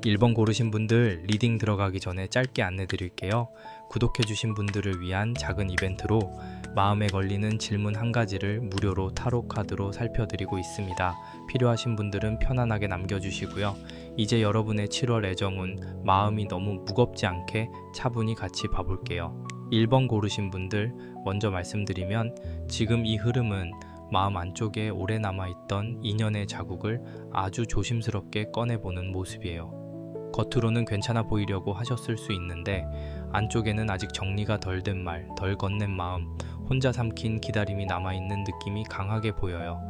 1번 고르신 분들 리딩 들어가기 전에 짧게 안내 드릴게요. 구독해주신 분들을 위한 작은 이벤트로 마음에 걸리는 질문 한 가지를 무료로 타로 카드로 살펴드리고 있습니다. 필요하신 분들은 편안하게 남겨주시고요. 이제 여러분의 7월 애정운 마음이 너무 무겁지 않게 차분히 같이 봐볼게요. 1번 고르신 분들 먼저 말씀드리면 지금 이 흐름은 마음 안쪽에 오래 남아있던 인연의 자국을 아주 조심스럽게 꺼내보는 모습이에요. 겉으로는 괜찮아 보이려고 하셨을 수 있는데 안쪽에는 아직 정리가 덜 된 말, 덜 건넨 마음, 혼자 삼킨 기다림이 남아있는 느낌이 강하게 보여요.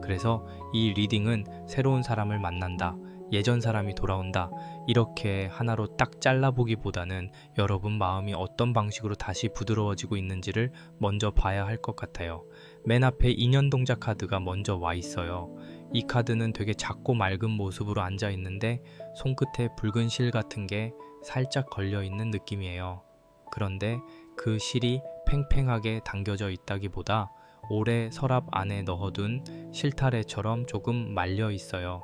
그래서 이 리딩은 새로운 사람을 만난다, 예전 사람이 돌아온다, 이렇게 하나로 딱 잘라보기보다는 여러분 마음이 어떤 방식으로 다시 부드러워지고 있는지를 먼저 봐야 할 것 같아요. 맨 앞에 인연 동작 카드가 먼저 와 있어요. 이 카드는 되게 작고 맑은 모습으로 앉아 있는데 손끝에 붉은 실 같은 게 살짝 걸려 있는 느낌이에요. 그런데 그 실이 팽팽하게 당겨져 있다기보다 오래 서랍 안에 넣어둔 실타래처럼 조금 말려 있어요.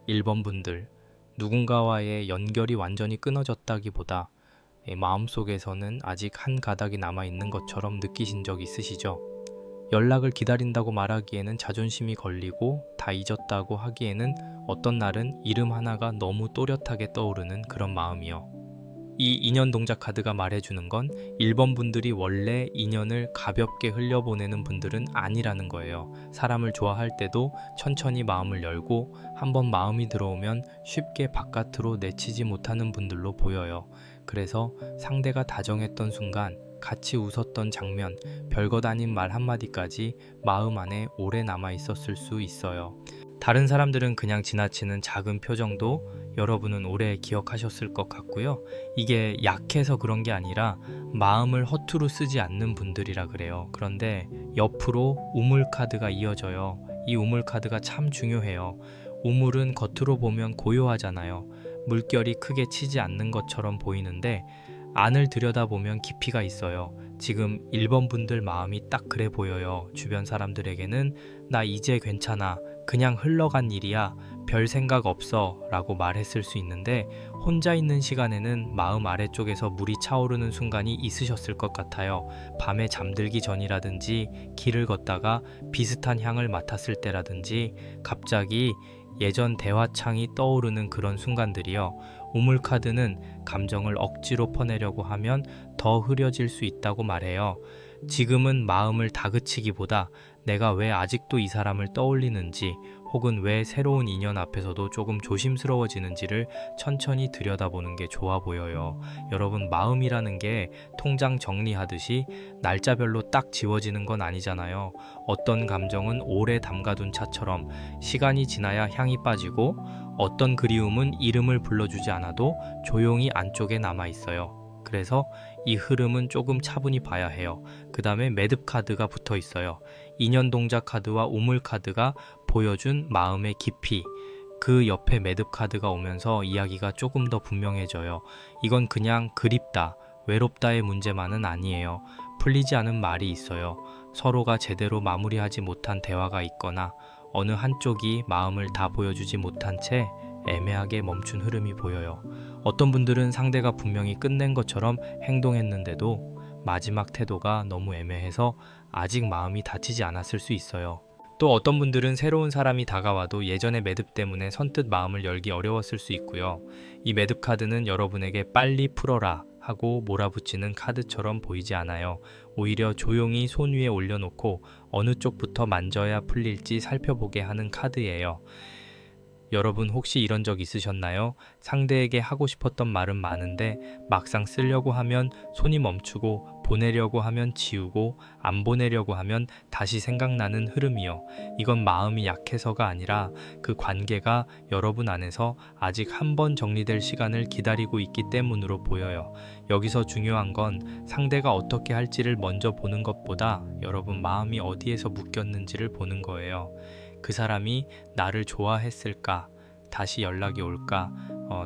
1번 분들, 누군가와의 연결이 완전히 끊어졌다기보다 마음속에서는 아직 한 가닥이 남아있는 것처럼 느끼신 적 있으시죠? 연락을 기다린다고 말하기에는 자존심이 걸리고 다 잊었다고 하기에는 어떤 날은 이름 하나가 너무 또렷하게 떠오르는 그런 마음이요. 이 인연 동작 카드가 말해주는 건 1번 분들이 원래 인연을 가볍게 흘려보내는 분들은 아니라는 거예요. 사람을 좋아할 때도 천천히 마음을 열고 한번 마음이 들어오면 쉽게 바깥으로 내치지 못하는 분들로 보여요. 그래서 상대가 다정했던 순간, 같이 웃었던 장면, 별것 아닌 말 한마디까지 마음 안에 오래 남아 있었을 수 있어요. 다른 사람들은 그냥 지나치는 작은 표정도 여러분은 오래 기억하셨을 것 같고요. 이게 약해서 그런 게 아니라 마음을 허투루 쓰지 않는 분들이라 그래요. 그런데 옆으로 우물 카드가 이어져요. 이 우물 카드가 참 중요해요. 우물은 겉으로 보면 고요하잖아요. 물결이 크게 치지 않는 것처럼 보이는데 안을 들여다보면 깊이가 있어요. 지금 1번 분들 마음이 딱 그래 보여요. 주변 사람들에게는 나 이제 괜찮아, 그냥 흘러간 일이야, 별 생각 없어 라고 말했을 수 있는데 혼자 있는 시간에는 마음 아래쪽에서 물이 차오르는 순간이 있으셨을 것 같아요. 밤에 잠들기 전이라든지 길을 걷다가 비슷한 향을 맡았을 때라든지 갑자기 예전 대화창이 떠오르는 그런 순간들이요. 우물 카드는 감정을 억지로 퍼내려고 하면 더 흐려질 수 있다고 말해요. 지금은 마음을 다그치기보다 내가 왜 아직도 이 사람을 떠올리는지 혹은 왜 새로운 인연 앞에서도 조금 조심스러워지는지를 천천히 들여다보는 게 좋아 보여요. 여러분, 마음이라는 게 통장 정리하듯이 날짜별로 딱 지워지는 건 아니잖아요. 어떤 감정은 오래 담가둔 차처럼 시간이 지나야 향이 빠지고 어떤 그리움은 이름을 불러주지 않아도 조용히 안쪽에 남아 있어요. 그래서 이 흐름은 조금 차분히 봐야 해요. 그 다음에 매듭 카드가 붙어 있어요. 인연 동작 카드와 우물 카드가 보여준 마음의 깊이, 그 옆에 매듭 카드가 오면서 이야기가 조금 더 분명해져요. 이건 그냥 그립다, 외롭다의 문제만은 아니에요. 풀리지 않은 말이 있어요. 서로가 제대로 마무리하지 못한 대화가 있거나 어느 한쪽이 마음을 다 보여주지 못한 채 애매하게 멈춘 흐름이 보여요. 어떤 분들은 상대가 분명히 끝낸 것처럼 행동했는데도 마지막 태도가 너무 애매해서 아직 마음이 닫히지 않았을 수 있어요. 또 어떤 분들은 새로운 사람이 다가와도 예전의 매듭 때문에 선뜻 마음을 열기 어려웠을 수 있고요. 이 매듭 카드는 여러분에게 빨리 풀어라 하고 몰아붙이는 카드처럼 보이지 않아요. 오히려 조용히 손 위에 올려놓고 어느 쪽부터 만져야 풀릴지 살펴보게 하는 카드예요. 여러분 혹시 이런 적 있으셨나요? 상대에게 하고 싶었던 말은 많은데 막상 쓰려고 하면 손이 멈추고 보내려고 하면 지우고 안 보내려고 하면 다시 생각나는 흐름이요. 이건 마음이 약해서가 아니라 그 관계가 여러분 안에서 아직 한 번 정리될 시간을 기다리고 있기 때문으로 보여요. 여기서 중요한 건 상대가 어떻게 할지를 먼저 보는 것보다 여러분 마음이 어디에서 묶였는지를 보는 거예요. 그 사람이 나를 좋아했을까? 다시 연락이 올까?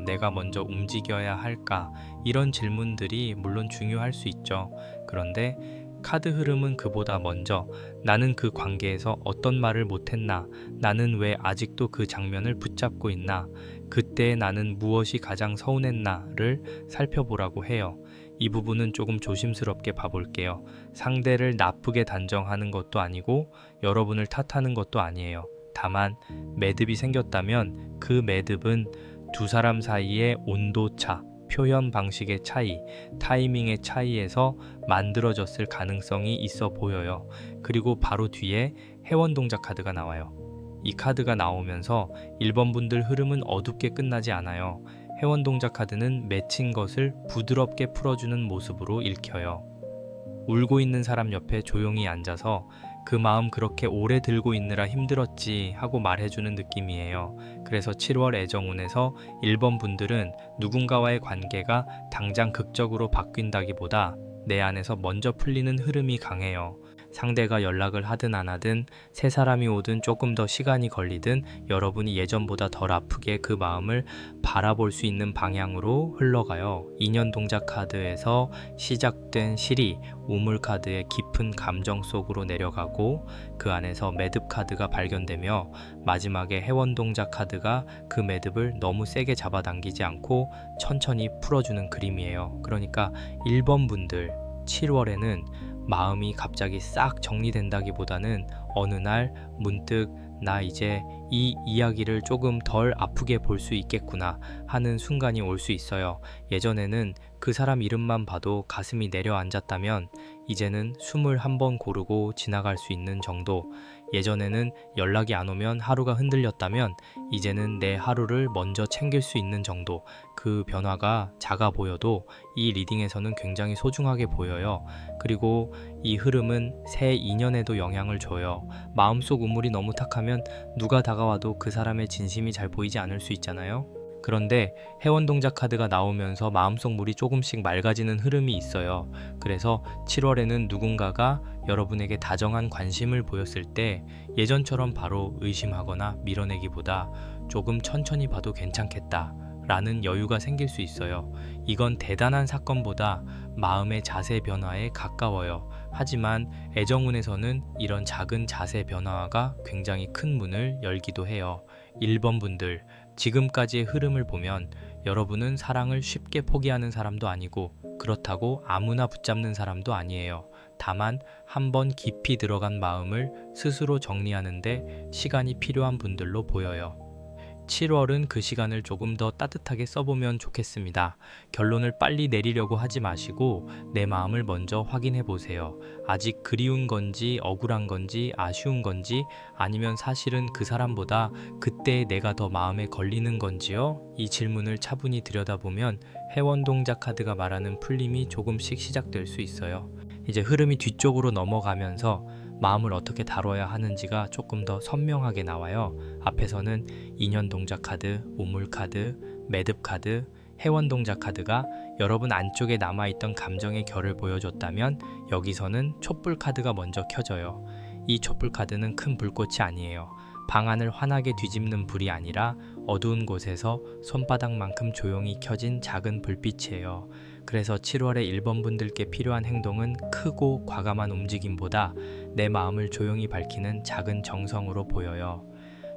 내가 먼저 움직여야 할까? 이런 질문들이 물론 중요할 수 있죠. 그런데 카드 흐름은 그보다 먼저 나는 그 관계에서 어떤 말을 못했나, 나는 왜 아직도 그 장면을 붙잡고 있나, 그때 나는 무엇이 가장 서운했나를 살펴보라고 해요. 이 부분은 조금 조심스럽게 봐볼게요. 상대를 나쁘게 단정하는 것도 아니고 여러분을 탓하는 것도 아니에요. 다만 매듭이 생겼다면 그 매듭은 두 사람 사이의 온도차, 표현 방식의 차이, 타이밍의 차이에서 만들어졌을 가능성이 있어 보여요. 그리고 바로 뒤에 회원 동작 카드가 나와요. 이 카드가 나오면서 1번 분들 흐름은 어둡게 끝나지 않아요. 회원 동작 카드는 맺힌 것을 부드럽게 풀어주는 모습으로 읽혀요. 울고 있는 사람 옆에 조용히 앉아서 그 마음 그렇게 오래 들고 있느라 힘들었지 하고 말해주는 느낌이에요. 그래서 7월 애정운에서 1번 분들은 누군가와의 관계가 당장 극적으로 바뀐다기보다 내 안에서 먼저 풀리는 흐름이 강해요. 상대가 연락을 하든 안 하든, 새 사람이 오든 조금 더 시간이 걸리든 여러분이 예전보다 덜 아프게 그 마음을 바라볼 수 있는 방향으로 흘러가요. 인연 동작 카드에서 시작된 실이 우물 카드의 깊은 감정 속으로 내려가고, 그 안에서 매듭 카드가 발견되며 마지막에 회원 동작 카드가 그 매듭을 너무 세게 잡아당기지 않고 천천히 풀어주는 그림이에요. 그러니까 1번 분들 7월에는 마음이 갑자기 싹 정리된다기보다는 어느 날 문득 나 이제 이 이야기를 조금 덜 아프게 볼 수 있겠구나 하는 순간이 올 수 있어요. 예전에는 그 사람 이름만 봐도 가슴이 내려앉았다면 이제는 숨을 한번 고르고 지나갈 수 있는 정도, 예전에는 연락이 안 오면 하루가 흔들렸다면 이제는 내 하루를 먼저 챙길 수 있는 정도, 그 변화가 작아 보여도 이 리딩에서는 굉장히 소중하게 보여요. 그리고 이 흐름은 새 인연에도 영향을 줘요. 마음속 우물이 너무 탁하면 누가 다가와도 그 사람의 진심이 잘 보이지 않을 수 있잖아요. 그런데 회원 동작 카드가 나오면서 마음속 물이 조금씩 맑아지는 흐름이 있어요. 그래서 7월에는 누군가가 여러분에게 다정한 관심을 보였을 때 예전처럼 바로 의심하거나 밀어내기보다 조금 천천히 봐도 괜찮겠다 라는 여유가 생길 수 있어요. 이건 대단한 사건보다 마음의 자세 변화에 가까워요. 하지만 애정운에서는 이런 작은 자세 변화가 굉장히 큰 문을 열기도 해요. 1번 분들, 지금까지의 흐름을 보면 여러분은 사랑을 쉽게 포기하는 사람도 아니고 그렇다고 아무나 붙잡는 사람도 아니에요. 다만 한번 깊이 들어간 마음을 스스로 정리하는데 시간이 필요한 분들로 보여요. 7월은 그 시간을 조금 더 따뜻하게 써보면 좋겠습니다. 결론을 빨리 내리려고 하지 마시고 내 마음을 먼저 확인해 보세요. 아직 그리운 건지 억울한 건지 아쉬운 건지, 아니면 사실은 그 사람보다 그때 내가 더 마음에 걸리는 건지요? 이 질문을 차분히 들여다보면 회원 동작 카드가 말하는 풀림이 조금씩 시작될 수 있어요. 이제 흐름이 뒤쪽으로 넘어가면서 마음을 어떻게 다뤄야 하는지가 조금 더 선명하게 나와요. 앞에서는 인연 동작 카드, 우물 카드, 매듭 카드, 회원 동작 카드가 여러분 안쪽에 남아있던 감정의 결을 보여줬다면 여기서는 촛불 카드가 먼저 켜져요. 이 촛불 카드는 큰 불꽃이 아니에요. 방안을 환하게 뒤집는 불이 아니라 어두운 곳에서 손바닥만큼 조용히 켜진 작은 불빛이에요. 그래서 7월에 1번 분들께 필요한 행동은 크고 과감한 움직임보다 내 마음을 조용히 밝히는 작은 정성으로 보여요.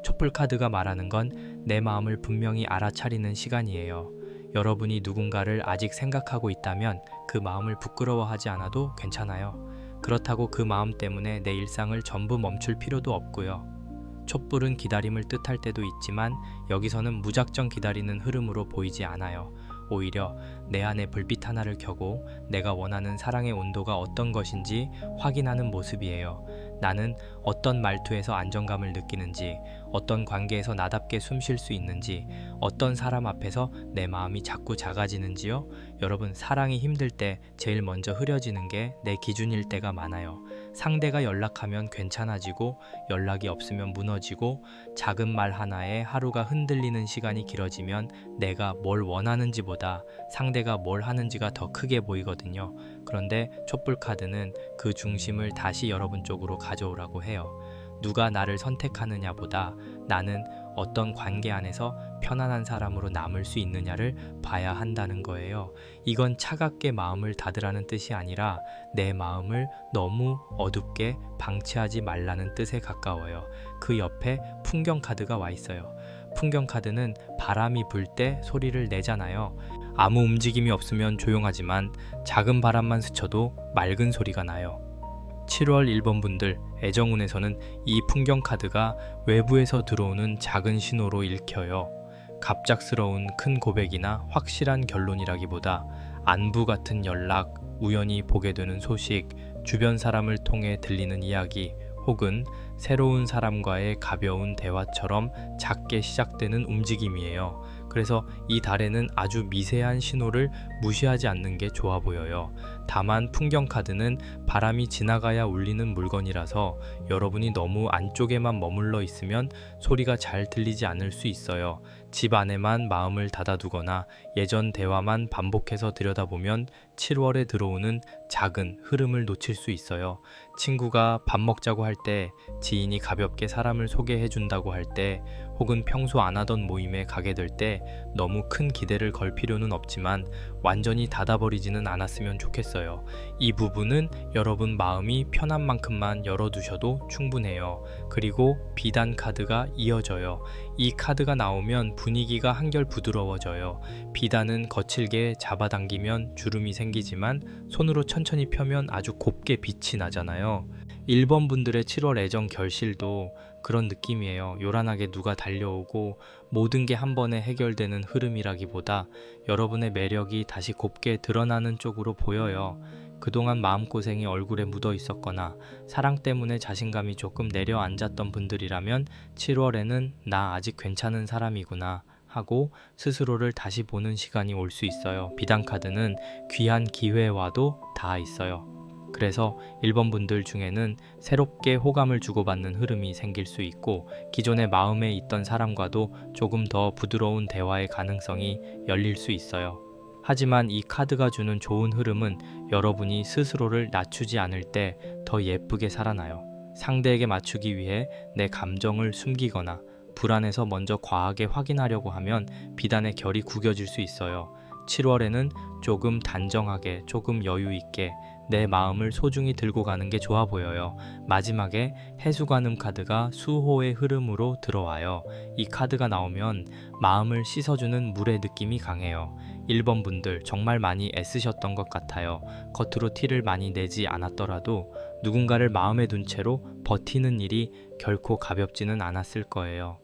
촛불 카드가 말하는 건 내 마음을 분명히 알아차리는 시간이에요. 여러분이 누군가를 아직 생각하고 있다면 그 마음을 부끄러워하지 않아도 괜찮아요. 그렇다고 그 마음 때문에 내 일상을 전부 멈출 필요도 없고요. 촛불은 기다림을 뜻할 때도 있지만 여기서는 무작정 기다리는 흐름으로 보이지 않아요. 오히려 내 안에 불빛 하나를 켜고 내가 원하는 사랑의 온도가 어떤 것인지 확인하는 모습이에요. 나는 어떤 말투에서 안정감을 느끼는지, 어떤 관계에서 나답게 숨 쉴 수 있는지, 어떤 사람 앞에서 내 마음이 자꾸 작아지는지요? 여러분, 사랑이 힘들 때 제일 먼저 흐려지는 게 내 기준일 때가 많아요. 상대가 연락하면 괜찮아지고 연락이 없으면 무너지고, 작은 말 하나에 하루가 흔들리는 시간이 길어지면 내가 뭘 원하는지보다 상대가 뭘 하는지가 더 크게 보이거든요. 그런데 촛불 카드는 그 중심을 다시 여러분 쪽으로 가져오라고 해요. 누가 나를 선택하느냐보다 나는 어떤 관계 안에서 편안한 사람으로 남을 수 있느냐를 봐야 한다는 거예요. 이건 차갑게 마음을 닫으라는 뜻이 아니라 내 마음을 너무 어둡게 방치하지 말라는 뜻에 가까워요. 그 옆에 풍경 카드가 와 있어요. 풍경 카드는 바람이 불 때 소리를 내잖아요. 아무 움직임이 없으면 조용하지만 작은 바람만 스쳐도 맑은 소리가 나요. 7월 1번 분들, 애정운에서는 이 풍경 카드가 외부에서 들어오는 작은 신호로 읽혀요. 갑작스러운 큰 고백이나 확실한 결론이라기보다 안부 같은 연락, 우연히 보게 되는 소식, 주변 사람을 통해 들리는 이야기, 혹은 새로운 사람과의 가벼운 대화처럼 작게 시작되는 움직임이에요. 그래서 이 달에는 아주 미세한 신호를 무시하지 않는 게 좋아 보여요. 다만 풍경 카드는 바람이 지나가야 울리는 물건이라서 여러분이 너무 안쪽에만 머물러 있으면 소리가 잘 들리지 않을 수 있어요. 집 안에만 마음을 닫아두거나 예전 대화만 반복해서 들여다보면 7월에 들어오는 작은 흐름을 놓칠 수 있어요. 친구가 밥 먹자고 할 때, 지인이 가볍게 사람을 소개해 준다고 할 때, 혹은 평소 안 하던 모임에 가게 될 때 너무 큰 기대를 걸 필요는 없지만 완전히 닫아버리지는 않았으면 좋겠어요. 이 부분은 여러분 마음이 편한 만큼만 열어두셔도 충분해요. 그리고 비단 카드가 이어져요. 이 카드가 나오면 분위기가 한결 부드러워져요. 비단은 거칠게 잡아당기면 주름이 생기지만 손으로 천천히 펴면 아주 곱게 빛이 나잖아요. 1번 분들의 7월 애정 결실도 그런 느낌이에요. 요란하게 누가 달려오고 모든 게 한 번에 해결되는 흐름이라기보다 여러분의 매력이 다시 곱게 드러나는 쪽으로 보여요. 그동안 마음고생이 얼굴에 묻어 있었거나 사랑 때문에 자신감이 조금 내려앉았던 분들이라면 7월에는 나 아직 괜찮은 사람이구나 하고 스스로를 다시 보는 시간이 올 수 있어요. 비단 카드는 귀한 기회와도 닿아 있어요. 그래서 1번 분들 중에는 새롭게 호감을 주고받는 흐름이 생길 수 있고 기존의 마음에 있던 사람과도 조금 더 부드러운 대화의 가능성이 열릴 수 있어요. 하지만 이 카드가 주는 좋은 흐름은 여러분이 스스로를 낮추지 않을 때 더 예쁘게 살아나요. 상대에게 맞추기 위해 내 감정을 숨기거나 불안해서 먼저 과하게 확인하려고 하면 비단의 결이 구겨질 수 있어요. 7월에는 조금 단정하게, 조금 여유 있게 내 마음을 소중히 들고 가는 게 좋아 보여요. 마지막에 해수관음 카드가 수호의 흐름으로 들어와요. 이 카드가 나오면 마음을 씻어주는 물의 느낌이 강해요. 1번 분들 정말 많이 애쓰셨던 것 같아요. 겉으로 티를 많이 내지 않았더라도 누군가를 마음에 둔 채로 버티는 일이 결코 가볍지는 않았을 거예요.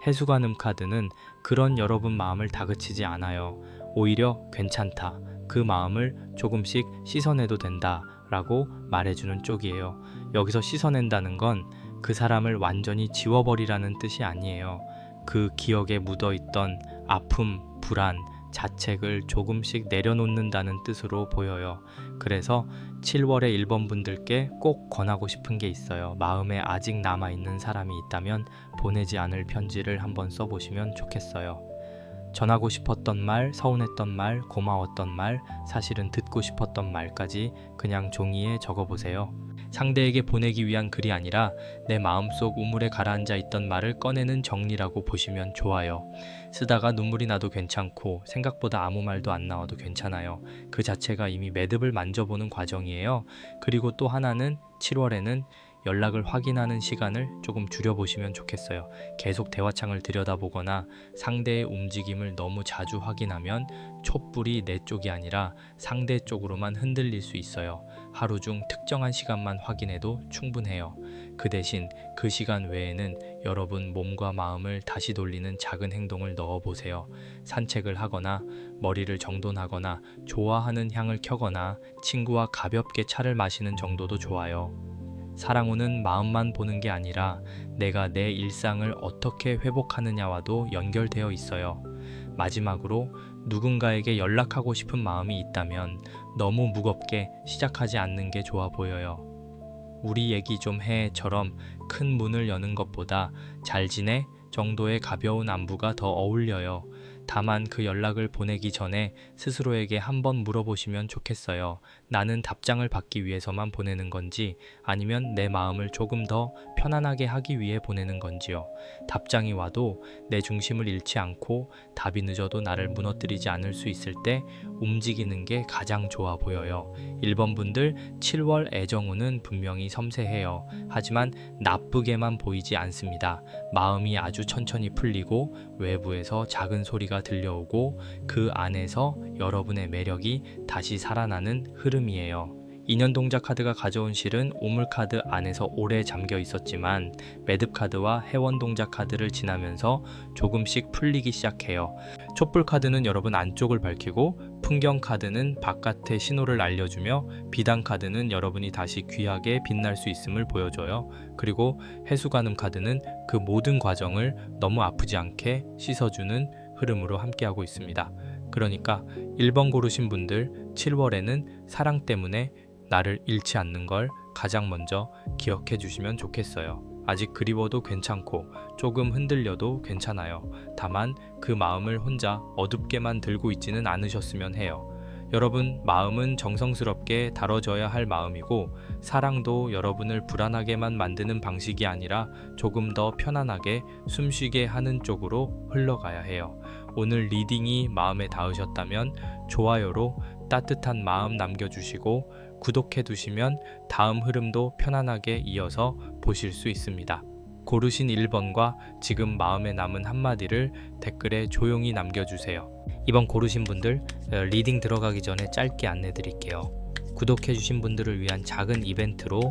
해수관음 카드는 그런 여러분 마음을 다그치지 않아요. 오히려 괜찮다. 그 마음을 조금씩 씻어내도 된다 라고 말해주는 쪽이에요. 여기서 씻어낸다는 건 그 사람을 완전히 지워버리라는 뜻이 아니에요. 그 기억에 묻어있던 아픔, 불안, 자책을 조금씩 내려놓는다는 뜻으로 보여요. 그래서 7월에 1번 분들께 꼭 권하고 싶은 게 있어요. 마음에 아직 남아있는 사람이 있다면 보내지 않을 편지를 한번 써보시면 좋겠어요. 전하고 싶었던 말, 서운했던 말, 고마웠던 말, 사실은 듣고 싶었던 말까지 그냥 종이에 적어보세요. 상대에게 보내기 위한 글이 아니라 내 마음속 우물에 가라앉아 있던 말을 꺼내는 정리라고 보시면 좋아요. 쓰다가 눈물이 나도 괜찮고 생각보다 아무 말도 안 나와도 괜찮아요. 그 자체가 이미 매듭을 만져보는 과정이에요. 그리고 또 하나는 7월에는 연락을 확인하는 시간을 조금 줄여보시면 좋겠어요. 계속 대화창을 들여다보거나 상대의 움직임을 너무 자주 확인하면 촛불이 내 쪽이 아니라 상대 쪽으로만 흔들릴 수 있어요. 하루 중 특정한 시간만 확인해도 충분해요. 그 대신 그 시간 외에는 여러분 몸과 마음을 다시 돌리는 작은 행동을 넣어보세요. 산책을 하거나 머리를 정돈하거나 좋아하는 향을 켜거나 친구와 가볍게 차를 마시는 정도도 좋아요. 사랑호는 마음만 보는 게 아니라 내가 내 일상을 어떻게 회복하느냐와도 연결되어 있어요. 마지막으로 누군가에게 연락하고 싶은 마음이 있다면 너무 무겁게 시작하지 않는 게 좋아 보여요. 우리 얘기 좀 해처럼 큰 문을 여는 것보다 잘 지내 정도의 가벼운 안부가 더 어울려요. 다만 그 연락을 보내기 전에 스스로에게 한번 물어보시면 좋겠어요. 나는 답장을 받기 위해서만 보내는 건지 아니면 내 마음을 조금 더 편안하게 하기 위해 보내는 건지요. 답장이 와도 내 중심을 잃지 않고 답이 늦어도 나를 무너뜨리지 않을 수 있을 때 움직이는 게 가장 좋아 보여요. 1번 분들 7월 애정운은 분명히 섬세해요. 하지만 나쁘게만 보이지 않습니다. 마음이 아주 천천히 풀리고 외부에서 작은 소리가 들려오고 그 안에서 여러분의 매력이 다시 살아나는 흐름이에요. 인연동자 카드가 가져온 실은 오물카드 안에서 오래 잠겨 있었지만 매듭카드와 해원동자 카드를 지나면서 조금씩 풀리기 시작해요. 촛불카드는 여러분 안쪽을 밝히고 풍경카드는 바깥의 신호를 알려주며 비단카드는 여러분이 다시 귀하게 빛날 수 있음을 보여줘요. 그리고 해수관음 카드는 그 모든 과정을 너무 아프지 않게 씻어주는 흐름으로 함께하고 있습니다. 그러니까 1번 고르신 분들 7월에는 사랑 때문에 나를 잃지 않는 걸 가장 먼저 기억해 주시면 좋겠어요. 아직 그리워도 괜찮고 조금 흔들려도 괜찮아요. 다만 그 마음을 혼자 어둡게만 들고 있지는 않으셨으면 해요. 여러분, 마음은 정성스럽게 다뤄져야 할 마음이고 사랑도 여러분을 불안하게만 만드는 방식이 아니라 조금 더 편안하게 숨쉬게 하는 쪽으로 흘러가야 해요. 오늘 리딩이 마음에 닿으셨다면 좋아요로 따뜻한 마음 남겨주시고 구독해 두시면 다음 흐름도 편안하게 이어서 보실 수 있습니다. 고르신 1번과 지금 마음에 남은 한마디를 댓글에 조용히 남겨주세요. 이번 고르신 분들 리딩 들어가기 전에 짧게 안내 드릴게요. 구독해주신 분들을 위한 작은 이벤트로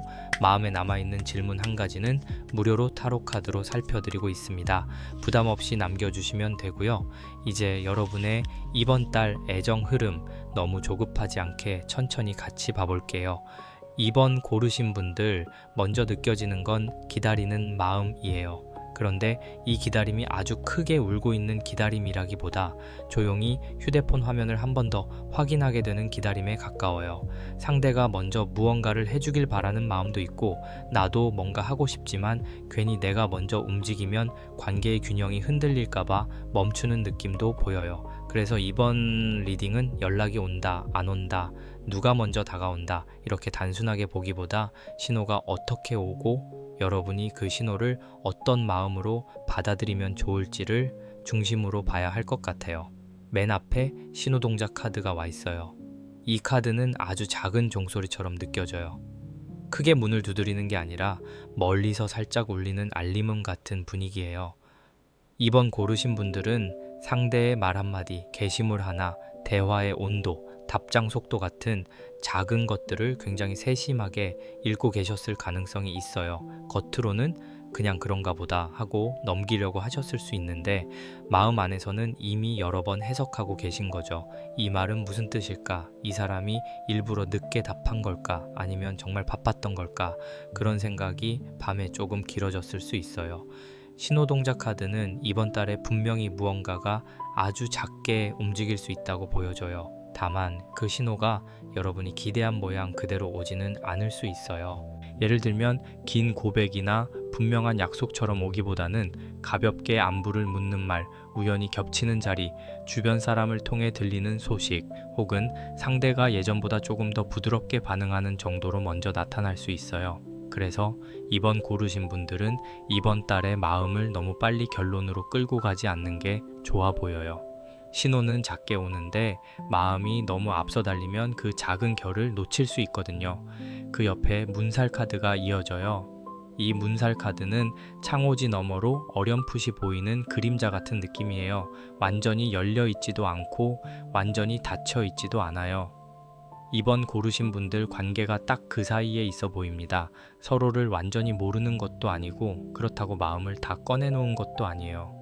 마음에 남아있는 질문 한 가지는 무료로 타로 카드로 살펴드리고 있습니다. 부담 없이 남겨주시면 되고요. 이제 여러분의 이번 달 애정 흐름 너무 조급하지 않게 천천히 같이 봐볼게요. 2번 고르신 분들 먼저 느껴지는 건 기다리는 마음이에요. 그런데 이 기다림이 아주 크게 울고 있는 기다림이라기보다 조용히 휴대폰 화면을 한 번 더 확인하게 되는 기다림에 가까워요. 상대가 먼저 무언가를 해주길 바라는 마음도 있고 나도 뭔가 하고 싶지만 괜히 내가 먼저 움직이면 관계의 균형이 흔들릴까봐 멈추는 느낌도 보여요. 그래서 이번 리딩은 연락이 온다, 안 온다, 누가 먼저 다가온다 이렇게 단순하게 보기보다 신호가 어떻게 오고 여러분이 그 신호를 어떤 마음으로 받아들이면 좋을지를 중심으로 봐야 할 것 같아요. 맨 앞에 신호동작 카드가 와 있어요. 이 카드는 아주 작은 종소리처럼 느껴져요. 크게 문을 두드리는 게 아니라 멀리서 살짝 울리는 알림음 같은 분위기예요. 2번 고르신 분들은 상대의 말 한마디, 게시물 하나, 대화의 온도, 답장 속도 같은 작은 것들을 굉장히 세심하게 읽고 계셨을 가능성이 있어요. 겉으로는 그냥 그런가 보다 하고 넘기려고 하셨을 수 있는데 마음 안에서는 이미 여러 번 해석하고 계신 거죠. 이 말은 무슨 뜻일까? 이 사람이 일부러 늦게 답한 걸까? 아니면 정말 바빴던 걸까? 그런 생각이 밤에 조금 길어졌을 수 있어요. 신호동작 카드는 이번 달에 분명히 무언가가 아주 작게 움직일 수 있다고 보여져요. 다만 그 신호가 여러분이 기대한 모양 그대로 오지는 않을 수 있어요. 예를 들면 긴 고백이나 분명한 약속처럼 오기보다는 가볍게 안부를 묻는 말, 우연히 겹치는 자리, 주변 사람을 통해 들리는 소식, 혹은 상대가 예전보다 조금 더 부드럽게 반응하는 정도로 먼저 나타날 수 있어요. 그래서 이번 고르신 분들은 이번 달의 마음을 너무 빨리 결론으로 끌고 가지 않는 게 좋아 보여요. 신호는 작게 오는데 마음이 너무 앞서 달리면 그 작은 결을 놓칠 수 있거든요. 그 옆에 문살 카드가 이어져요. 이 문살 카드는 창호지 너머로 어렴풋이 보이는 그림자 같은 느낌이에요. 완전히 열려 있지도 않고 완전히 닫혀 있지도 않아요. 이번 고르신 분들 관계가 딱 그 사이에 있어 보입니다. 서로를 완전히 모르는 것도 아니고 그렇다고 마음을 다 꺼내놓은 것도 아니에요.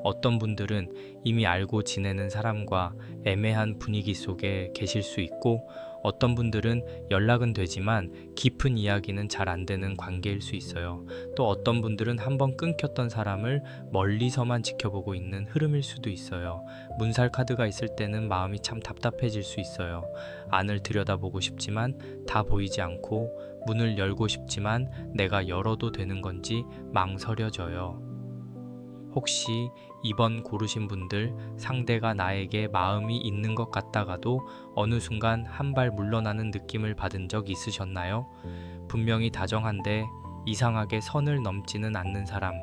어떤 분들은 이미 알고 지내는 사람과 애매한 분위기 속에 계실 수 있고 어떤 분들은 연락은 되지만 깊은 이야기는 잘 안 되는 관계일 수 있어요. 또 어떤 분들은 한번 끊겼던 사람을 멀리서만 지켜보고 있는 흐름일 수도 있어요. 문살 카드가 있을 때는 마음이 참 답답해질 수 있어요. 안을 들여다보고 싶지만 다 보이지 않고 문을 열고 싶지만 내가 열어도 되는 건지 망설여져요. 혹시 이번 고르신 분들 상대가 나에게 마음이 있는 것 같다가도 어느 순간 한 발 물러나는 느낌을 받은 적 있으셨나요? 분명히 다정한데 이상하게 선을 넘지는 않는 사람,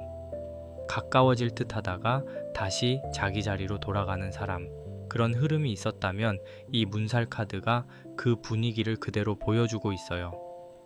가까워질 듯 하다가 다시 자기 자리로 돌아가는 사람, 그런 흐름이 있었다면 이 문살 카드가 그 분위기를 그대로 보여주고 있어요.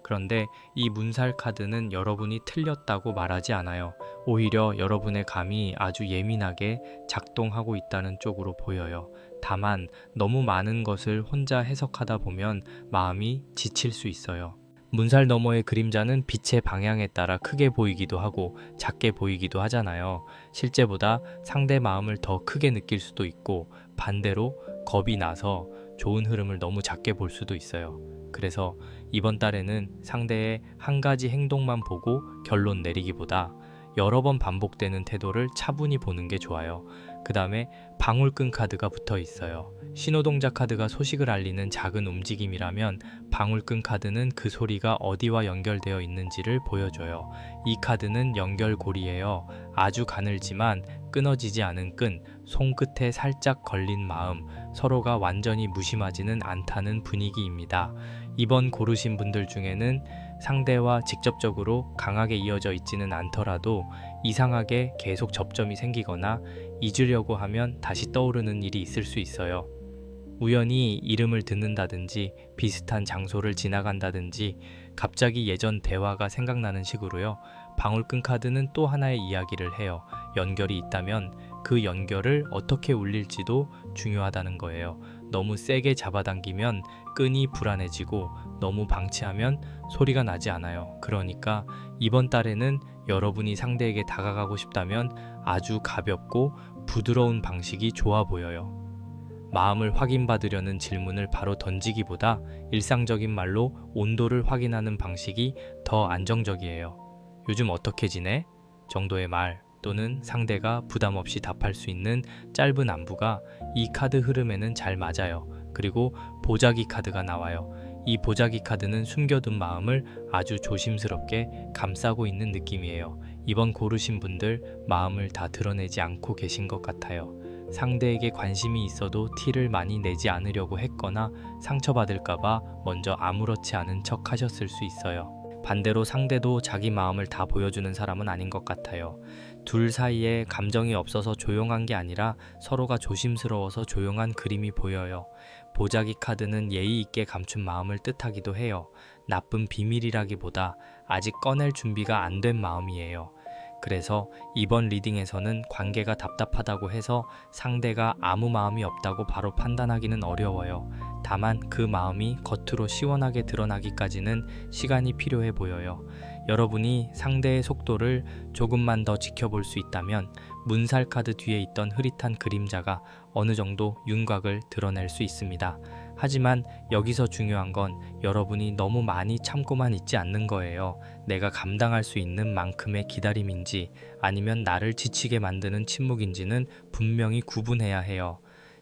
그런데 이 문살 카드는 여러분이 틀렸다고 말하지 않아요. 오히려 여러분의 감이 아주 예민하게 작동하고 있다는 쪽으로 보여요. 다만 너무 많은 것을 혼자 해석하다 보면 마음이 지칠 수 있어요. 문살 너머의 그림자는 빛의 방향에 따라 크게 보이기도 하고 작게 보이기도 하잖아요. 실제보다 상대 마음을 더 크게 느낄 수도 있고 반대로 겁이 나서 좋은 흐름을 너무 작게 볼 수도 있어요. 그래서 이번 달에는 상대의 한 가지 행동만 보고 결론 내리기보다 여러 번 반복되는 태도를 차분히 보는 게 좋아요. 그 다음에 방울끈 카드가 붙어 있어요. 신호동작 카드가 소식을 알리는 작은 움직임이라면 방울끈 카드는 그 소리가 어디와 연결되어 있는지를 보여줘요. 이 카드는 연결고리예요. 아주 가늘지만 끊어지지 않은 끈, 손끝에 살짝 걸린 마음, 서로가 완전히 무심하지는 않다는 분위기입니다. 이번 고르신 분들 중에는 상대와 직접적으로 강하게 이어져 있지는 않더라도 이상하게 계속 접점이 생기거나 잊으려고 하면 다시 떠오르는 일이 있을 수 있어요. 우연히 이름을 듣는다든지 비슷한 장소를 지나간다든지 갑자기 예전 대화가 생각나는 식으로요. 방울끈 카드는 또 하나의 이야기를 해요. 연결이 있다면 그 연결을 어떻게 울릴지도 중요하다는 거예요. 너무 세게 잡아당기면 끈이 불안해지고 너무 방치하면 소리가 나지 않아요. 그러니까 이번 달에는 여러분이 상대에게 다가가고 싶다면 아주 가볍고 부드러운 방식이 좋아 보여요. 마음을 확인받으려는 질문을 바로 던지기보다 일상적인 말로 온도를 확인하는 방식이 더 안정적이에요. 요즘 어떻게 지내? 정도의 말 또는 상대가 부담 없이 답할 수 있는 짧은 안부가 이 카드 흐름에는 잘 맞아요. 그리고 보자기 카드가 나와요. 이 보자기 카드는 숨겨둔 마음을 아주 조심스럽게 감싸고 있는 느낌이에요. 이번 고르신 분들 마음을 다 드러내지 않고 계신 것 같아요. 상대에게 관심이 있어도 티를 많이 내지 않으려고 했거나 상처받을까봐 먼저 아무렇지 않은 척 하셨을 수 있어요. 반대로 상대도 자기 마음을 다 보여주는 사람은 아닌 것 같아요. 둘 사이에 감정이 없어서 조용한 게 아니라 서로가 조심스러워서 조용한 그림이 보여요. 보자기 카드는 예의 있게 감춘 마음을 뜻하기도 해요. 나쁜 비밀이라기보다 아직 꺼낼 준비가 안 된 마음이에요. 그래서 이번 리딩에서는 관계가 답답하다고 해서 상대가 아무 마음이 없다고 바로 판단하기는 어려워요. 다만 그 마음이 겉으로 시원하게 드러나기까지는 시간이 필요해 보여요. 여러분이 상대의 속도를 조금만 더 지켜볼 수 있다면 문살 카드 뒤에 있던 흐릿한 그림자가 어느 정도 윤곽을 드러낼 수 있습니다. 하지만 여기서 중요한 건 여러분이 너무 많이 참고만 있지 않는 거예요. 내가 감당할 수 있는 만큼의 기다림인지 아니면 나를 지치게 만드는 침묵인지는 분명히 구분해야 해요.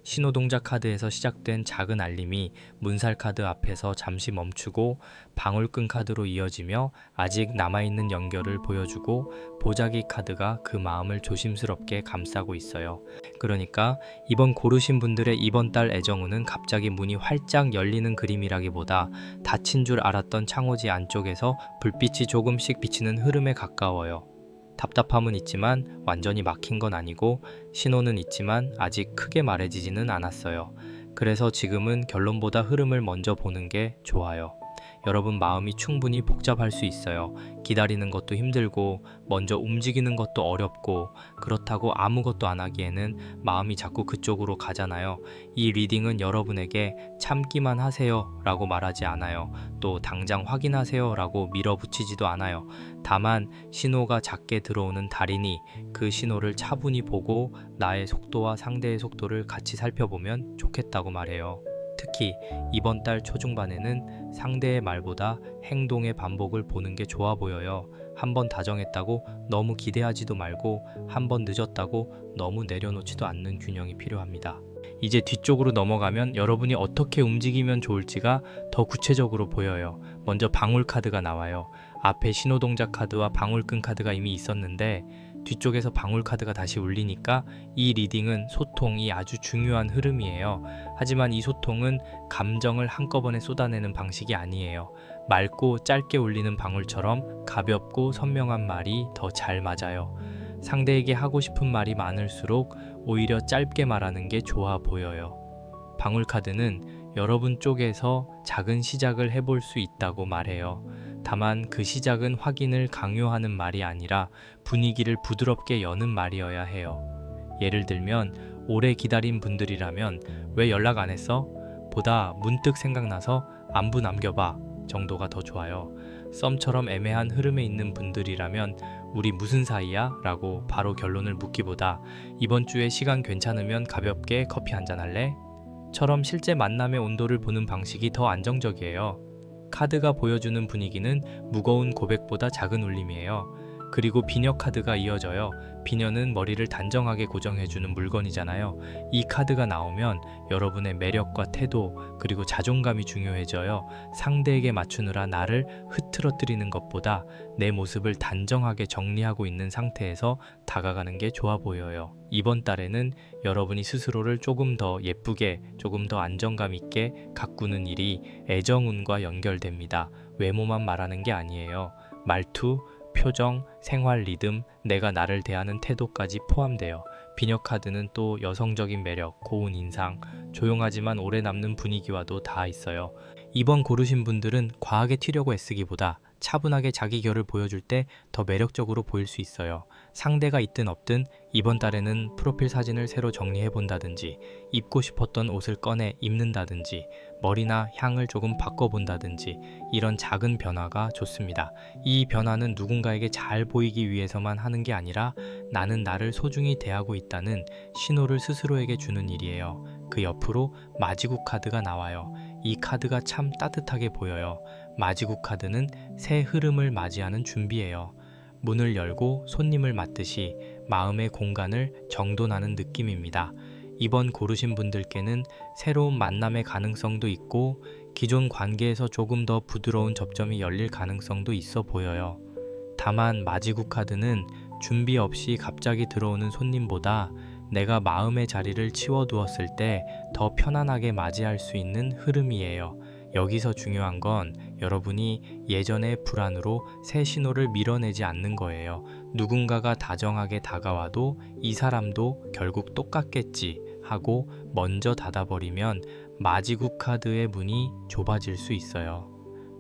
신호동작 카드에서 시작된 작은 알림이 문살 카드 앞에서 잠시 멈추고 방울끈 카드로 이어지며 아직 남아있는 연결을 보여주고 보자기 카드가 그 마음을 조심스럽게 감싸고 있어요. 그러니까 이번 고르신 분들의 이번 달 애정운은 갑자기 문이 활짝 열리는 그림이라기보다 닫힌 줄 알았던 창호지 안쪽에서 불빛이 조금씩 비치는 흐름에 가까워요. 답답함은 있지만 완전히 막힌 건 아니고 신호는 있지만 아직 크게 말해지지는 않았어요. 그래서 지금은 결론보다 흐름을 먼저 보는 게 좋아요. 여러분 마음이 충분히 복잡할 수 있어요. 기다리는 것도 힘들고 먼저 움직이는 것도 어렵고 그렇다고 아무것도 안 하기에는 마음이 자꾸 그쪽으로 가잖아요. 이 리딩은 여러분에게 참기만 하세요 라고 말하지 않아요. 또 당장 확인하세요 라고 밀어붙이지도 않아요. 다만 신호가 작게 들어오는 달이니 그 신호를 차분히 보고 나의 속도와 상대의 속도를 같이 살펴보면 좋겠다고 말해요. 특히 이번 달 초중반에는 상대의 말보다 행동의 반복을 보는 게 좋아 보여요. 한번 다정했다고 너무 기대하지도 말고 한번 늦었다고 너무 내려놓지도 않는 균형이 필요합니다. 이제 뒤쪽으로 넘어가면 여러분이 어떻게 움직이면 좋을지가 더 구체적으로 보여요. 먼저 방울 카드가 나와요. 앞에 신호동작 카드와 방울끈 카드가 이미 있었는데 뒤쪽에서 방울 카드가 다시 울리니까 이 리딩은 소통이 아주 중요한 흐름이에요. 하지만 이 소통은 감정을 한꺼번에 쏟아내는 방식이 아니에요. 맑고 짧게 울리는 방울처럼 가볍고 선명한 말이 더 잘 맞아요. 상대에게 하고 싶은 말이 많을수록 오히려 짧게 말하는 게 좋아 보여요. 방울 카드는 여러분 쪽에서 작은 시작을 해볼 수 있다고 말해요. 다만 그 시작은 확인을 강요하는 말이 아니라 분위기를 부드럽게 여는 말이어야 해요. 예를 들면 오래 기다린 분들이라면 왜 연락 안 했어? 보다 문득 생각나서 안부 남겨봐 정도가 더 좋아요. 썸처럼 애매한 흐름에 있는 분들이라면 우리 무슨 사이야? 라고 바로 결론을 묻기보다 이번 주에 시간 괜찮으면 가볍게 커피 한잔 할래? 처럼 실제 만남의 온도를 보는 방식이 더 안정적이에요. 카드가 보여주는 분위기는 무거운 고백보다 작은 울림이에요. 그리고 비녀 카드가 이어져요. 비녀는 머리를 단정하게 고정해주는 물건이잖아요. 이 카드가 나오면 여러분의 매력과 태도 그리고 자존감이 중요해져요. 상대에게 맞추느라 나를 흐트러뜨리는 것보다 내 모습을 단정하게 정리하고 있는 상태에서 다가가는 게 좋아 보여요. 이번 달에는 여러분이 스스로를 조금 더 예쁘게, 조금 더 안정감 있게 가꾸는 일이 애정운과 연결됩니다. 외모만 말하는 게 아니에요. 말투, 표정, 생활 리듬, 내가 나를 대하는 태도까지 포함돼요. 비녀 카드는 또 여성적인 매력, 고운 인상, 조용하지만 오래 남는 분위기와도 다 있어요. 이번 고르신 분들은 과하게 튀려고 애쓰기보다 차분하게 자기 결을 보여줄 때 더 매력적으로 보일 수 있어요. 상대가 있든 없든 이번 달에는 프로필 사진을 새로 정리해 본다든지 입고 싶었던 옷을 꺼내 입는다든지 머리나 향을 조금 바꿔본다든지 이런 작은 변화가 좋습니다. 이 변화는 누군가에게 잘 보이기 위해서만 하는 게 아니라 나는 나를 소중히 대하고 있다는 신호를 스스로에게 주는 일이에요. 그 옆으로 마지국 카드가 나와요. 이 카드가 참 따뜻하게 보여요. 마지국 카드는 새 흐름을 맞이하는 준비예요. 문을 열고 손님을 맞듯이 마음의 공간을 정돈하는 느낌입니다. 이번 고르신 분들께는 새로운 만남의 가능성도 있고 기존 관계에서 조금 더 부드러운 접점이 열릴 가능성도 있어 보여요. 다만 마지국 카드는 준비 없이 갑자기 들어오는 손님보다 내가 마음의 자리를 치워두었을 때 더 편안하게 맞이할 수 있는 흐름이에요. 여기서 중요한 건 여러분이 예전의 불안으로 새 신호를 밀어내지 않는 거예요. 누군가가 다정하게 다가와도 이 사람도 결국 똑같겠지 하고 먼저 닫아버리면 마지국 카드의 문이 좁아질 수 있어요.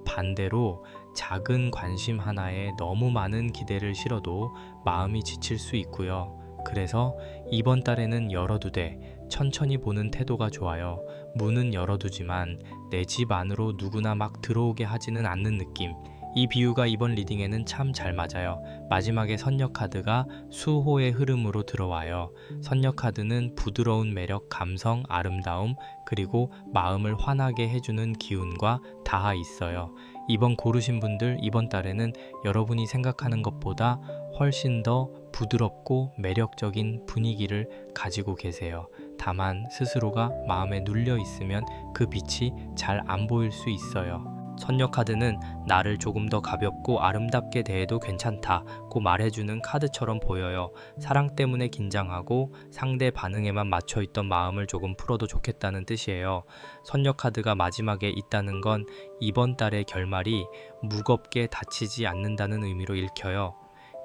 반대로 작은 관심 하나에 너무 많은 기대를 실어도 마음이 지칠 수 있고요. 그래서 이번 달에는 열어두되 천천히 보는 태도가 좋아요. 문은 열어두지만 내 집 안으로 누구나 막 들어오게 하지는 않는 느낌. 이 비유가 이번 리딩에는 참 잘 맞아요. 마지막에 선녀 카드가 수호의 흐름으로 들어와요. 선녀 카드는 부드러운 매력, 감성, 아름다움, 그리고 마음을 환하게 해주는 기운과 다 있어요. 이번 고르신 분들 이번 달에는 여러분이 생각하는 것보다 훨씬 더 부드럽고 매력적인 분위기를 가지고 계세요. 다만 스스로가 마음에 눌려 있으면 그 빛이 잘 안 보일 수 있어요. 선녀 카드는 나를 조금 더 가볍고 아름답게 대해도 괜찮다고 말해주는 카드처럼 보여요. 사랑 때문에 긴장하고 상대 반응에만 맞춰있던 마음을 조금 풀어도 좋겠다는 뜻이에요. 선녀 카드가 마지막에 있다는 건 이번 달의 결말이 무겁게 다치지 않는다는 의미로 읽혀요.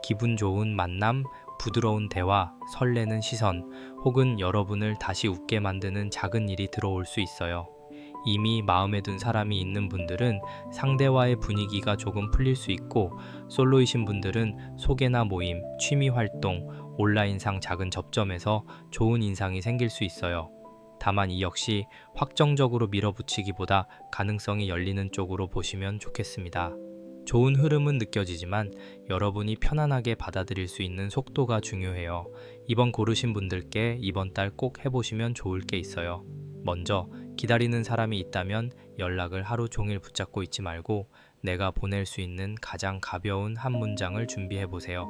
기분 좋은 만남, 부드러운 대화, 설레는 시선, 혹은 여러분을 다시 웃게 만드는 작은 일이 들어올 수 있어요. 이미 마음에 든 사람이 있는 분들은 상대와의 분위기가 조금 풀릴 수 있고, 솔로이신 분들은 소개나 모임, 취미 활동, 온라인상 작은 접점에서 좋은 인상이 생길 수 있어요. 다만 이 역시 확정적으로 밀어붙이기보다 가능성이 열리는 쪽으로 보시면 좋겠습니다. 좋은 흐름은 느껴지지만 여러분이 편안하게 받아들일 수 있는 속도가 중요해요. 이번 고르신 분들께 이번 달 꼭 해보시면 좋을 게 있어요. 먼저 기다리는 사람이 있다면 연락을 하루 종일 붙잡고 있지 말고 내가 보낼 수 있는 가장 가벼운 한 문장을 준비해 보세요.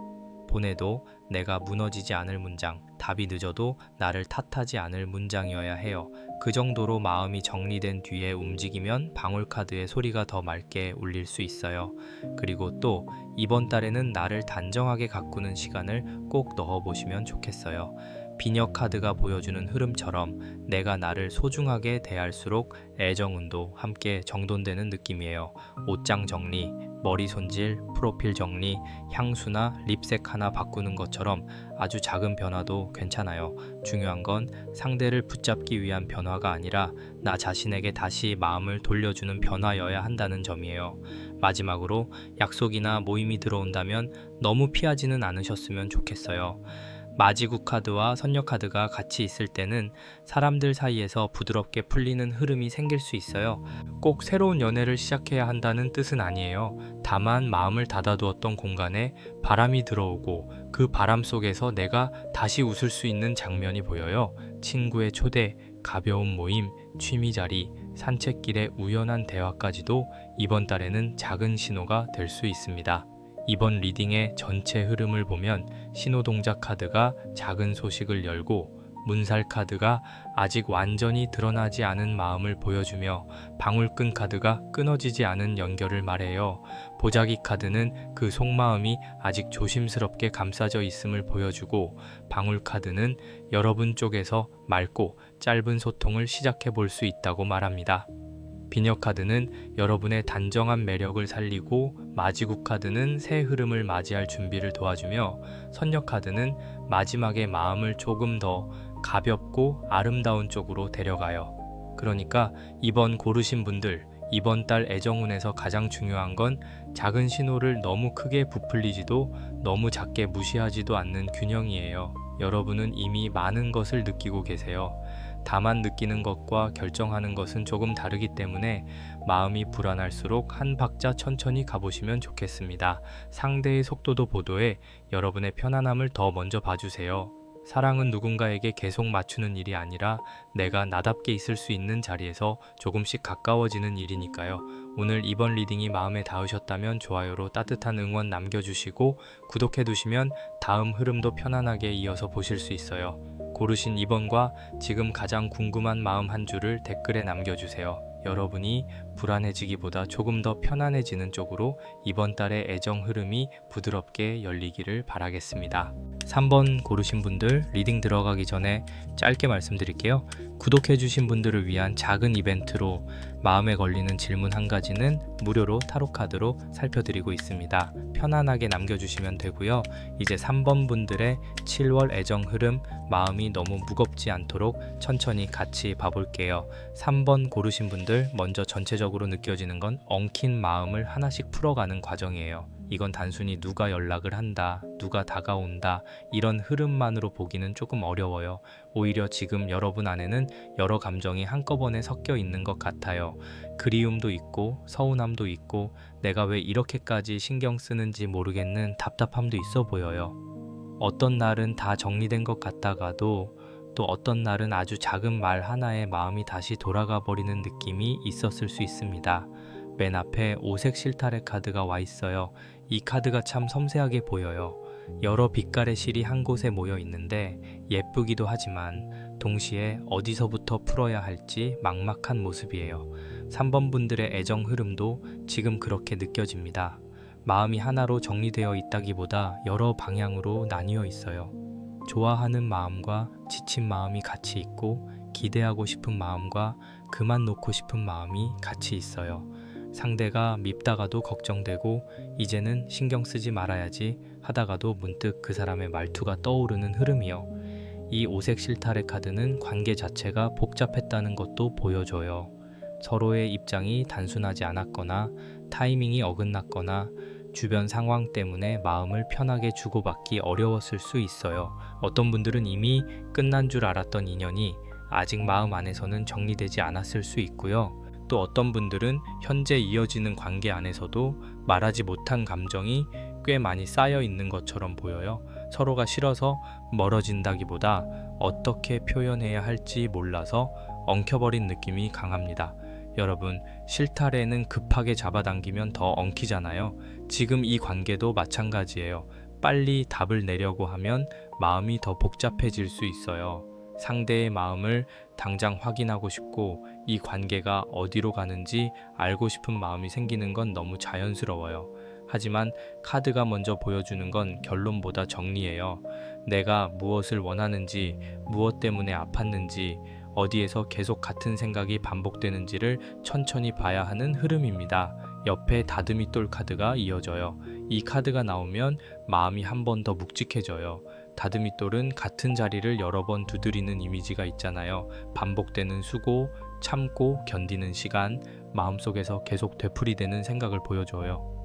보내도 내가 무너지지 않을 문장, 답이 늦어도 나를 탓하지 않을 문장이어야 해요. 그 정도로 마음이 정리된 뒤에 움직이면 방울카드의 소리가 더 맑게 울릴 수 있어요. 그리고 또 이번 달에는 나를 단정하게 가꾸는 시간을 꼭 넣어보시면 좋겠어요. 비녀 카드가 보여주는 흐름처럼 내가 나를 소중하게 대할수록 애정운도 함께 정돈되는 느낌이에요. 옷장 정리, 머리 손질, 프로필 정리, 향수나 립색 하나 바꾸는 것처럼 아주 작은 변화도 괜찮아요. 중요한 건 상대를 붙잡기 위한 변화가 아니라 나 자신에게 다시 마음을 돌려주는 변화여야 한다는 점이에요. 마지막으로 약속이나 모임이 들어온다면 너무 피하지는 않으셨으면 좋겠어요. 마지구 카드와 선녀 카드가 같이 있을 때는 사람들 사이에서 부드럽게 풀리는 흐름이 생길 수 있어요. 꼭 새로운 연애를 시작해야 한다는 뜻은 아니에요. 다만 마음을 닫아두었던 공간에 바람이 들어오고 그 바람 속에서 내가 다시 웃을 수 있는 장면이 보여요. 친구의 초대, 가벼운 모임, 취미 자리, 산책길의 우연한 대화까지도 이번 달에는 작은 신호가 될 수 있습니다. 이번 리딩의 전체 흐름을 보면 신호동작 카드가 작은 소식을 열고 문살 카드가 아직 완전히 드러나지 않은 마음을 보여주며 방울끈 카드가 끊어지지 않은 연결을 말해요. 보자기 카드는 그 속마음이 아직 조심스럽게 감싸져 있음을 보여주고 방울 카드는 여러분 쪽에서 맑고 짧은 소통을 시작해 볼 수 있다고 말합니다. 비녀 카드는 여러분의 단정한 매력을 살리고 마지구 카드는 새 흐름을 맞이할 준비를 도와주며 선녀 카드는 마지막에 마음을 조금 더 가볍고 아름다운 쪽으로 데려가요. 그러니까 이번 고르신 분들, 이번 달 애정운에서 가장 중요한 건 작은 신호를 너무 크게 부풀리지도 너무 작게 무시하지도 않는 균형이에요. 여러분은 이미 많은 것을 느끼고 계세요. 다만 느끼는 것과 결정하는 것은 조금 다르기 때문에 마음이 불안할수록 한 박자 천천히 가보시면 좋겠습니다. 상대의 속도도 보도해 여러분의 편안함을 더 먼저 봐주세요. 사랑은 누군가에게 계속 맞추는 일이 아니라 내가 나답게 있을 수 있는 자리에서 조금씩 가까워지는 일이니까요. 오늘 이번 리딩이 마음에 닿으셨다면 좋아요로 따뜻한 응원 남겨주시고 구독해두시면 다음 흐름도 편안하게 이어서 보실 수 있어요. 고르신 2번과 지금 가장 궁금한 마음 한 줄을 댓글에 남겨주세요. 여러분이 불안해지기보다 조금 더 편안해지는 쪽으로 이번 달의 애정 흐름이 부드럽게 열리기를 바라겠습니다. 3번 고르신 분들 리딩 들어가기 전에 짧게 말씀드릴게요. 구독해주신 분들을 위한 작은 이벤트로 마음에 걸리는 질문 한 가지는 무료로 타로 카드로 살펴드리고 있습니다. 편안하게 남겨주시면 되고요. 이제 3번 분들의 7월 애정 흐름, 마음이 너무 무겁지 않도록 천천히 같이 봐볼게요. 3번 고르신 분들 먼저 전체적으로 느껴지는 건 엉킨 마음을 하나씩 풀어가는 과정이에요. 이건 단순히 누가 연락을 한다, 누가 다가온다 이런 흐름만으로 보기는 조금 어려워요. 오히려 지금 여러분 안에는 여러 감정이 한꺼번에 섞여 있는 것 같아요. 그리움도 있고 서운함도 있고 내가 왜 이렇게까지 신경 쓰는지 모르겠는 답답함도 있어 보여요. 어떤 날은 다 정리된 것 같다가도 또 어떤 날은 아주 작은 말 하나에 마음이 다시 돌아가 버리는 느낌이 있었을 수 있습니다. 맨 앞에 오색 실타래 카드가 와 있어요. 이 카드가 참 섬세하게 보여요. 여러 빛깔의 실이 한 곳에 모여 있는데 예쁘기도 하지만 동시에 어디서부터 풀어야 할지 막막한 모습이에요. 3번 분들의 애정 흐름도 지금 그렇게 느껴집니다. 마음이 하나로 정리되어 있다기보다 여러 방향으로 나뉘어 있어요. 좋아하는 마음과 지친 마음이 같이 있고 기대하고 싶은 마음과 그만 놓고 싶은 마음이 같이 있어요. 상대가 밉다가도 걱정되고 이제는 신경 쓰지 말아야지 하다가도 문득 그 사람의 말투가 떠오르는 흐름이요. 이 오색 실타래 카드는 관계 자체가 복잡했다는 것도 보여줘요. 서로의 입장이 단순하지 않았거나 타이밍이 어긋났거나 주변 상황 때문에 마음을 편하게 주고받기 어려웠을 수 있어요. 어떤 분들은 이미 끝난 줄 알았던 인연이 아직 마음 안에서는 정리되지 않았을 수 있고요. 또 어떤 분들은 현재 이어지는 관계 안에서도 말하지 못한 감정이 꽤 많이 쌓여 있는 것처럼 보여요. 서로가 싫어서 멀어진다기보다 어떻게 표현해야 할지 몰라서 엉켜버린 느낌이 강합니다. 여러분, 실타래는 급하게 잡아당기면 더 엉키잖아요. 지금 이 관계도 마찬가지예요. 빨리 답을 내려고 하면 마음이 더 복잡해질 수 있어요. 상대의 마음을 당장 확인하고 싶고 이 관계가 어디로 가는지 알고 싶은 마음이 생기는 건 너무 자연스러워요. 하지만 카드가 먼저 보여주는 건 결론보다 정리예요. 내가 무엇을 원하는지, 무엇 때문에 아팠는지, 어디에서 계속 같은 생각이 반복되는지를 천천히 봐야 하는 흐름입니다. 옆에 다듬이돌 카드가 이어져요. 이 카드가 나오면 마음이 한 번 더 묵직해져요. 다듬이돌은 같은 자리를 여러 번 두드리는 이미지가 있잖아요. 반복되는 수고, 참고, 견디는 시간, 마음속에서 계속 되풀이되는 생각을 보여줘요.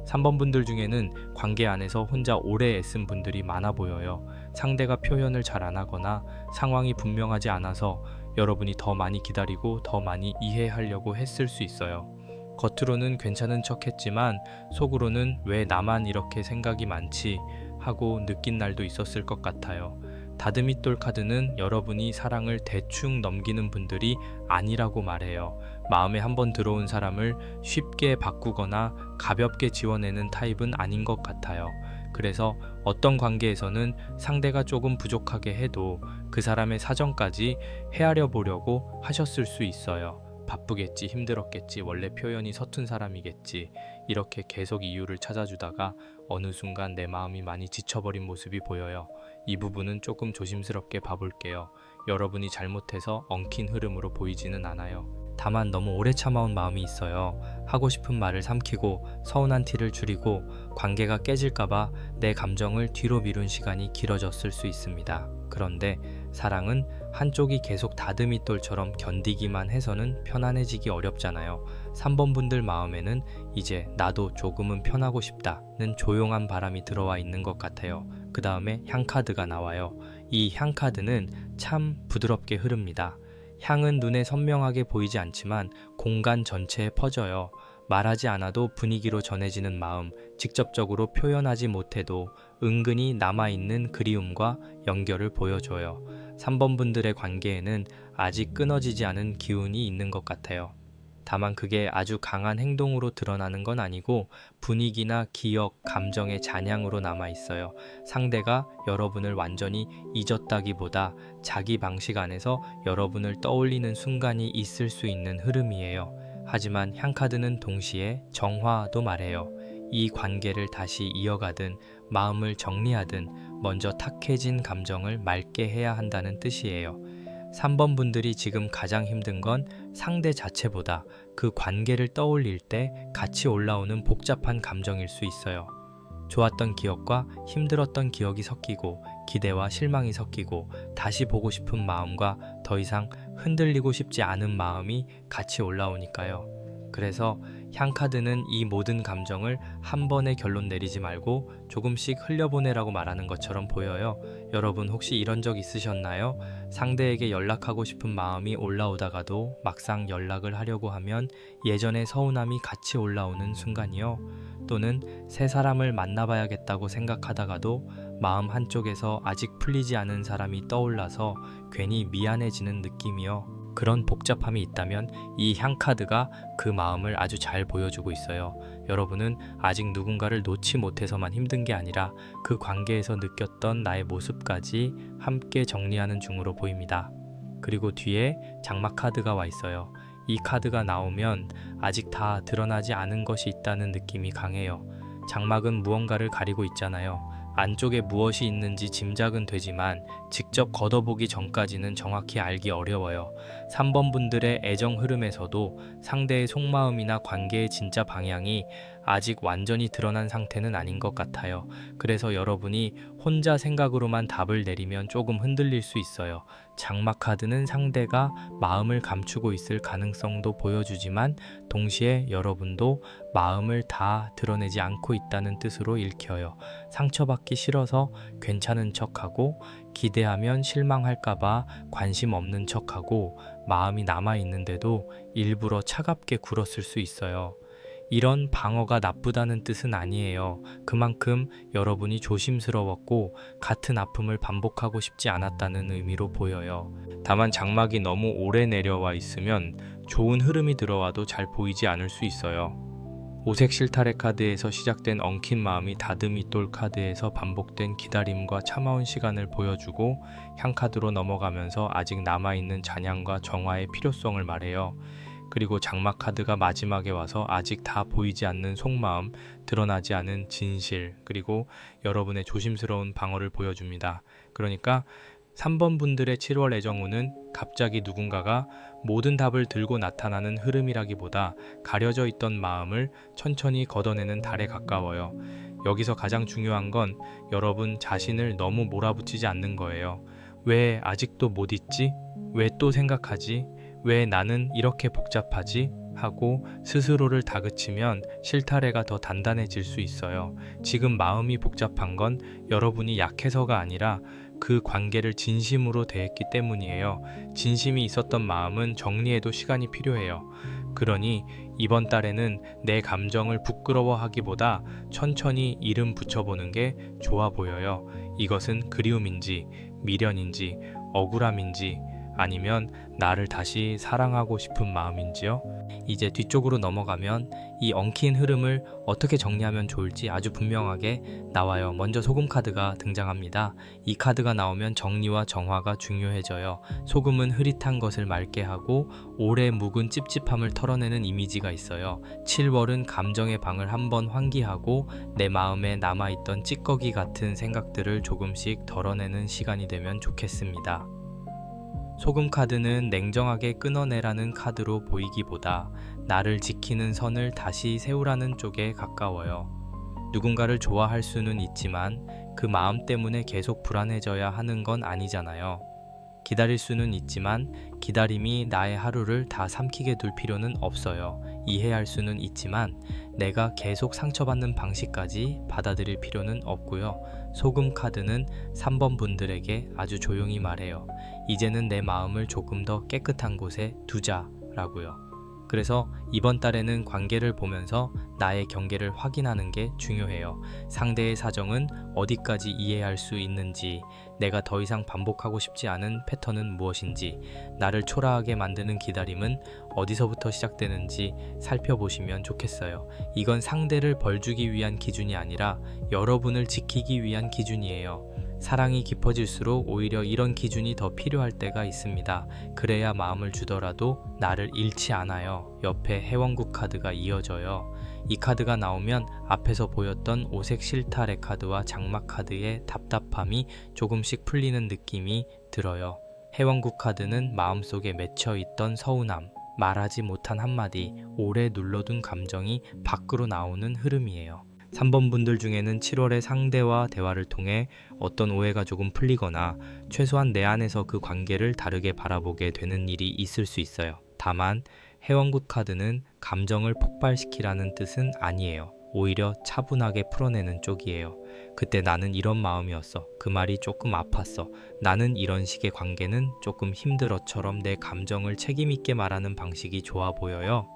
3번 분들 중에는 관계 안에서 혼자 오래 애쓴 분들이 많아 보여요. 상대가 표현을 잘 안 하거나 상황이 분명하지 않아서 여러분이 더 많이 기다리고 더 많이 이해하려고 했을 수 있어요. 겉으로는 괜찮은 척 했지만 속으로는 왜 나만 이렇게 생각이 많지 하고 느낀 날도 있었을 것 같아요. 다듬이돌 카드는 여러분이 사랑을 대충 넘기는 분들이 아니라고 말해요. 마음에 한번 들어온 사람을 쉽게 바꾸거나 가볍게 지워내는 타입은 아닌 것 같아요. 그래서 어떤 관계에서는 상대가 조금 부족하게 해도 그 사람의 사정까지 헤아려 보려고 하셨을 수 있어요. 바쁘겠지, 힘들었겠지, 원래 표현이 서툰 사람이겠지, 이렇게 계속 이유를 찾아주다가 어느 순간 내 마음이 많이 지쳐버린 모습이 보여요. 이 부분은 조금 조심스럽게 봐볼게요. 여러분이 잘못해서 엉킨 흐름으로 보이지는 않아요. 다만 너무 오래 참아온 마음이 있어요. 하고 싶은 말을 삼키고 서운한 티를 줄이고 관계가 깨질까봐 내 감정을 뒤로 미룬 시간이 길어졌을 수 있습니다. 그런데 사랑은 한쪽이 계속 다듬이돌처럼 견디기만 해서는 편안해지기 어렵잖아요. 3번 분들 마음에는 이제 나도 조금은 편하고 싶다는 조용한 바람이 들어와 있는 것 같아요. 그 다음에 향 카드가 나와요. 이 향 카드는 참 부드럽게 흐릅니다. 향은 눈에 선명하게 보이지 않지만 공간 전체에 퍼져요. 말하지 않아도 분위기로 전해지는 마음, 직접적으로 표현하지 못해도 은근히 남아있는 그리움과 연결을 보여줘요. 3번 분들의 관계에는 아직 끊어지지 않은 기운이 있는 것 같아요. 다만 그게 아주 강한 행동으로 드러나는 건 아니고 분위기나 기억, 감정의 잔향으로 남아있어요. 상대가 여러분을 완전히 잊었다기보다 자기 방식 안에서 여러분을 떠올리는 순간이 있을 수 있는 흐름이에요. 하지만 향카드는 동시에 정화도 말해요. 이 관계를 다시 이어가든 마음을 정리하든 먼저 탁해진 감정을 맑게 해야 한다는 뜻이에요. 3번 분들이 지금 가장 힘든 건 상대 자체보다 그 관계를 떠올릴 때 같이 올라오는 복잡한 감정일 수 있어요. 좋았던 기억과 힘들었던 기억이 섞이고 기대와 실망이 섞이고 다시 보고 싶은 마음과 더 이상 흔들리고 싶지 않은 마음이 같이 올라오니까요. 그래서 향카드는 이 모든 감정을 한 번에 결론 내리지 말고 조금씩 흘려보내라고 말하는 것처럼 보여요. 여러분 혹시 이런 적 있으셨나요? 상대에게 연락하고 싶은 마음이 올라오다가도 막상 연락을 하려고 하면 예전의 서운함이 같이 올라오는 순간이요. 또는 새 사람을 만나봐야겠다고 생각하다가도 마음 한쪽에서 아직 풀리지 않은 사람이 떠올라서 괜히 미안해지는 느낌이요. 그런 복잡함이 있다면 이 향카드가 그 마음을 아주 잘 보여주고 있어요. 여러분은 아직 누군가를 놓지 못해서만 힘든 게 아니라 그 관계에서 느꼈던 나의 모습까지 함께 정리하는 중으로 보입니다. 그리고 뒤에 장막 카드가 와 있어요. 이 카드가 나오면 아직 다 드러나지 않은 것이 있다는 느낌이 강해요. 장막은 무언가를 가리고 있잖아요. 안쪽에 무엇이 있는지 짐작은 되지만 직접 걷어보기 전까지는 정확히 알기 어려워요. 3번 분들의 애정 흐름에서도 상대의 속마음이나 관계의 진짜 방향이 아직 완전히 드러난 상태는 아닌 것 같아요. 그래서 여러분이 혼자 생각으로만 답을 내리면 조금 흔들릴 수 있어요. 장막 카드는 상대가 마음을 감추고 있을 가능성도 보여주지만 동시에 여러분도 마음을 다 드러내지 않고 있다는 뜻으로 읽혀요. 상처받기 싫어서 괜찮은 척하고 기대하면 실망할까봐 관심 없는 척하고 마음이 남아있는데도 일부러 차갑게 굴었을 수 있어요. 이런 방어가 나쁘다는 뜻은 아니에요. 그만큼 여러분이 조심스러웠고 같은 아픔을 반복하고 싶지 않았다는 의미로 보여요. 다만 장막이 너무 오래 내려와 있으면 좋은 흐름이 들어와도 잘 보이지 않을 수 있어요. 오색 실타래 카드에서 시작된 엉킨 마음이 다듬이 똘 카드에서 반복된 기다림과 참아온 시간을 보여주고 향 카드로 넘어가면서 아직 남아있는 잔향과 정화의 필요성을 말해요. 그리고 장막 카드가 마지막에 와서 아직 다 보이지 않는 속마음, 드러나지 않은 진실, 그리고 여러분의 조심스러운 방어를 보여줍니다. 그러니까 3번 분들의 7월 애정운은 갑자기 누군가가 모든 답을 들고 나타나는 흐름이라기보다 가려져 있던 마음을 천천히 걷어내는 달에 가까워요. 여기서 가장 중요한 건 여러분 자신을 너무 몰아붙이지 않는 거예요. 왜 아직도 못 잊지? 왜 또 생각하지? 왜 나는 이렇게 복잡하지? 하고 스스로를 다그치면 실타래가 더 단단해질 수 있어요. 지금 마음이 복잡한 건 여러분이 약해서가 아니라 그 관계를 진심으로 대했기 때문이에요. 진심이 있었던 마음은 정리해도 시간이 필요해요. 그러니 이번 달에는 내 감정을 부끄러워하기보다 천천히 이름 붙여보는 게 좋아 보여요. 이것은 그리움인지 미련인지 억울함인지 아니면 나를 다시 사랑하고 싶은 마음인지요? 이제 뒤쪽으로 넘어가면 이 엉킨 흐름을 어떻게 정리하면 좋을지 아주 분명하게 나와요. 먼저 소금 카드가 등장합니다. 이 카드가 나오면 정리와 정화가 중요해져요. 소금은 흐릿한 것을 맑게 하고 오래 묵은 찝찝함을 털어내는 이미지가 있어요. 7월은 감정의 방을 한번 환기하고 내 마음에 남아있던 찌꺼기 같은 생각들을 조금씩 덜어내는 시간이 되면 좋겠습니다. 소금 카드는 냉정하게 끊어내라는 카드로 보이기보다 나를 지키는 선을 다시 세우라는 쪽에 가까워요. 누군가를 좋아할 수는 있지만 그 마음 때문에 계속 불안해져야 하는 건 아니잖아요. 기다릴 수는 있지만 기다림이 나의 하루를 다 삼키게 둘 필요는 없어요. 이해할 수는 있지만 내가 계속 상처받는 방식까지 받아들일 필요는 없고요. 소금 카드는 3번 분들에게 아주 조용히 말해요. 이제는 내 마음을 조금 더 깨끗한 곳에 두자라고요. 그래서 이번 달에는 관계를 보면서 나의 경계를 확인하는 게 중요해요. 상대의 사정은 어디까지 이해할 수 있는지, 내가 더 이상 반복하고 싶지 않은 패턴은 무엇인지, 나를 초라하게 만드는 기다림은 어디서부터 시작되는지 살펴보시면 좋겠어요. 이건 상대를 벌주기 위한 기준이 아니라 여러분을 지키기 위한 기준이에요. 사랑이 깊어질수록 오히려 이런 기준이 더 필요할 때가 있습니다. 그래야 마음을 주더라도 나를 잃지 않아요. 옆에 해원국 카드가 이어져요. 이 카드가 나오면 앞에서 보였던 오색 실타래 카드와 장막 카드의 답답함이 조금씩 풀리는 느낌이 들어요. 해원국 카드는 마음속에 맺혀있던 서운함, 말하지 못한 한마디, 오래 눌러둔 감정이 밖으로 나오는 흐름이에요. 3번 분들 중에는 7월에 상대와 대화를 통해 어떤 오해가 조금 풀리거나 최소한 내 안에서 그 관계를 다르게 바라보게 되는 일이 있을 수 있어요. 다만 해원국 카드는 감정을 폭발시키라는 뜻은 아니에요. 오히려 차분하게 풀어내는 쪽이에요. 그때 나는 이런 마음이었어. 그 말이 조금 아팠어. 나는 이런 식의 관계는 조금 힘들어처럼 내 감정을 책임있게 말하는 방식이 좋아 보여요.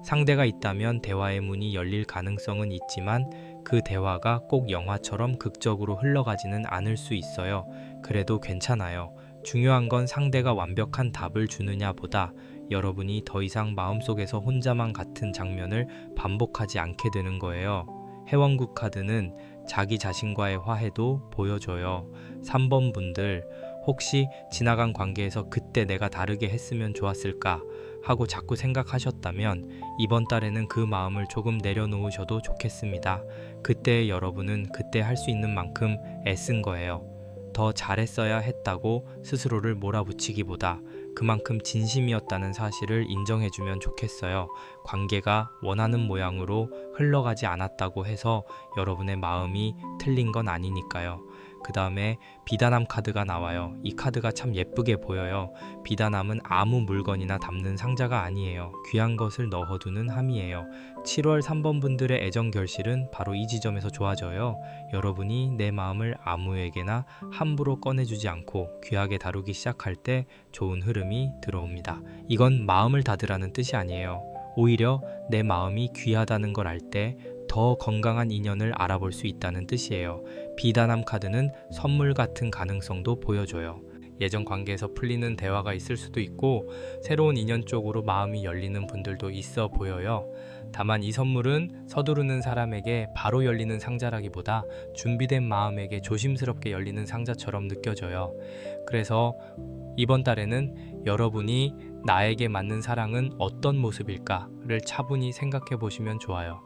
상대가 있다면 대화의 문이 열릴 가능성은 있지만 그 대화가 꼭 영화처럼 극적으로 흘러가지는 않을 수 있어요. 그래도 괜찮아요. 중요한 건 상대가 완벽한 답을 주느냐 보다 여러분이 더 이상 마음속에서 혼자만 같은 장면을 반복하지 않게 되는 거예요. 해원국 카드는 자기 자신과의 화해도 보여줘요. 3번 분들, 혹시 지나간 관계에서 그때 내가 다르게 했으면 좋았을까 하고 자꾸 생각하셨다면 이번 달에는 그 마음을 조금 내려놓으셔도 좋겠습니다. 그때의 여러분은 그때 할 수 있는 만큼 애쓴 거예요. 더 잘했어야 했다고 스스로를 몰아붙이기보다 그만큼 진심이었다는 사실을 인정해주면 좋겠어요. 관계가 원하는 모양으로 흘러가지 않았다고 해서 여러분의 마음이 틀린 건 아니니까요. 그 다음에 비단함 카드가 나와요. 이 카드가 참 예쁘게 보여요. 비단함은 아무 물건이나 담는 상자가 아니에요. 귀한 것을 넣어두는 함이에요. 7월 3번 분들의 애정 결실은 바로 이 지점에서 좋아져요. 여러분이 내 마음을 아무에게나 함부로 꺼내주지 않고 귀하게 다루기 시작할 때 좋은 흐름이 들어옵니다. 이건 마음을 닫으라는 뜻이 아니에요. 오히려 내 마음이 귀하다는 걸 알 때 더 건강한 인연을 알아볼 수 있다는 뜻이에요. 비단함 카드는 선물 같은 가능성도 보여줘요. 예전 관계에서 풀리는 대화가 있을 수도 있고 새로운 인연 쪽으로 마음이 열리는 분들도 있어 보여요. 다만 이 선물은 서두르는 사람에게 바로 열리는 상자라기보다 준비된 마음에게 조심스럽게 열리는 상자처럼 느껴져요. 그래서 이번 달에는 여러분이 나에게 맞는 사랑은 어떤 모습일까를 차분히 생각해 보시면 좋아요.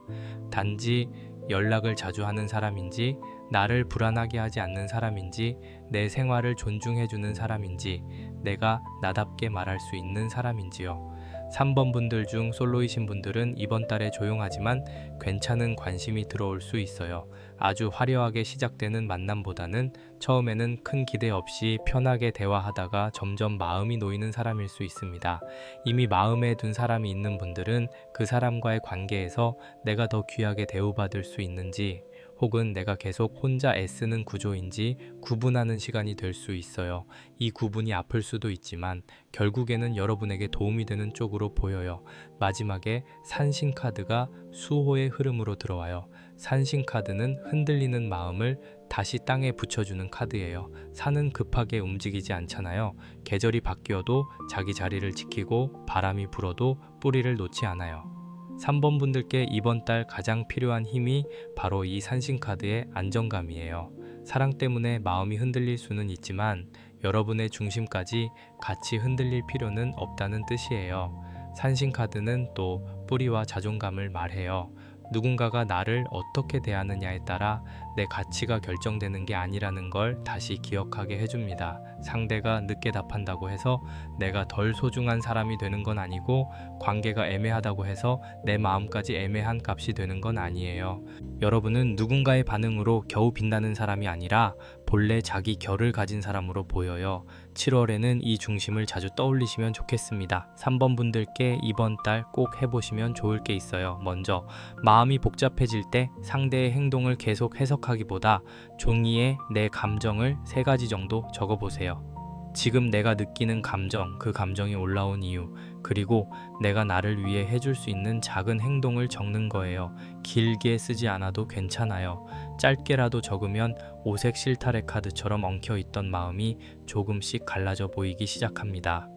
단지 연락을 자주 하는 사람인지, 나를 불안하게 하지 않는 사람인지, 내 생활을 존중해주는 사람인지, 내가 나답게 말할 수 있는 사람인지요. 3번 분들 중 솔로이신 분들은 이번 달에 조용하지만 괜찮은 관심이 들어올 수 있어요. 아주 화려하게 시작되는 만남보다는 처음에는 큰 기대 없이 편하게 대화하다가 점점 마음이 놓이는 사람일 수 있습니다. 이미 마음에 둔 사람이 있는 분들은 그 사람과의 관계에서 내가 더 귀하게 대우받을 수 있는지, 혹은 내가 계속 혼자 애쓰는 구조인지 구분하는 시간이 될 수 있어요. 이 구분이 아플 수도 있지만 결국에는 여러분에게 도움이 되는 쪽으로 보여요. 마지막에 산신 카드가 수호의 흐름으로 들어와요. 산신 카드는 흔들리는 마음을 다시 땅에 붙여주는 카드예요. 산은 급하게 움직이지 않잖아요. 계절이 바뀌어도 자기 자리를 지키고 바람이 불어도 뿌리를 놓지 않아요. 3번 분들께 이번 달 가장 필요한 힘이 바로 이 산신카드의 안정감이에요. 사랑 때문에 마음이 흔들릴 수는 있지만 여러분의 중심까지 같이 흔들릴 필요는 없다는 뜻이에요. 산신카드는 또 뿌리와 자존감을 말해요. 누군가가 나를 어떻게 대하느냐에 따라 내 가치가 결정되는 게 아니라는 걸 다시 기억하게 해줍니다. 상대가 늦게 답한다고 해서 내가 덜 소중한 사람이 되는 건 아니고, 관계가 애매하다고 해서 내 마음까지 애매한 값이 되는 건 아니에요. 여러분은 누군가의 반응으로 겨우 빛나는 사람이 아니라 본래 자기 결을 가진 사람으로 보여요. 7월에는 이 중심을 자주 떠올리시면 좋겠습니다. 3번 분들께 이번 달 꼭 해보시면 좋을 게 있어요. 먼저, 마음이 복잡해질 때 상대의 행동을 계속 해석하기보다 종이에 내 감정을 3가지 정도 적어보세요. 지금 내가 느끼는 감정, 그 감정이 올라온 이유, 그리고 내가 나를 위해 해줄 수 있는 작은 행동을 적는 거예요. 길게 쓰지 않아도 괜찮아요. 짧게라도 적으면 오색 실타래 카드처럼 엉켜있던 마음이 조금씩 갈라져 보이기 시작합니다.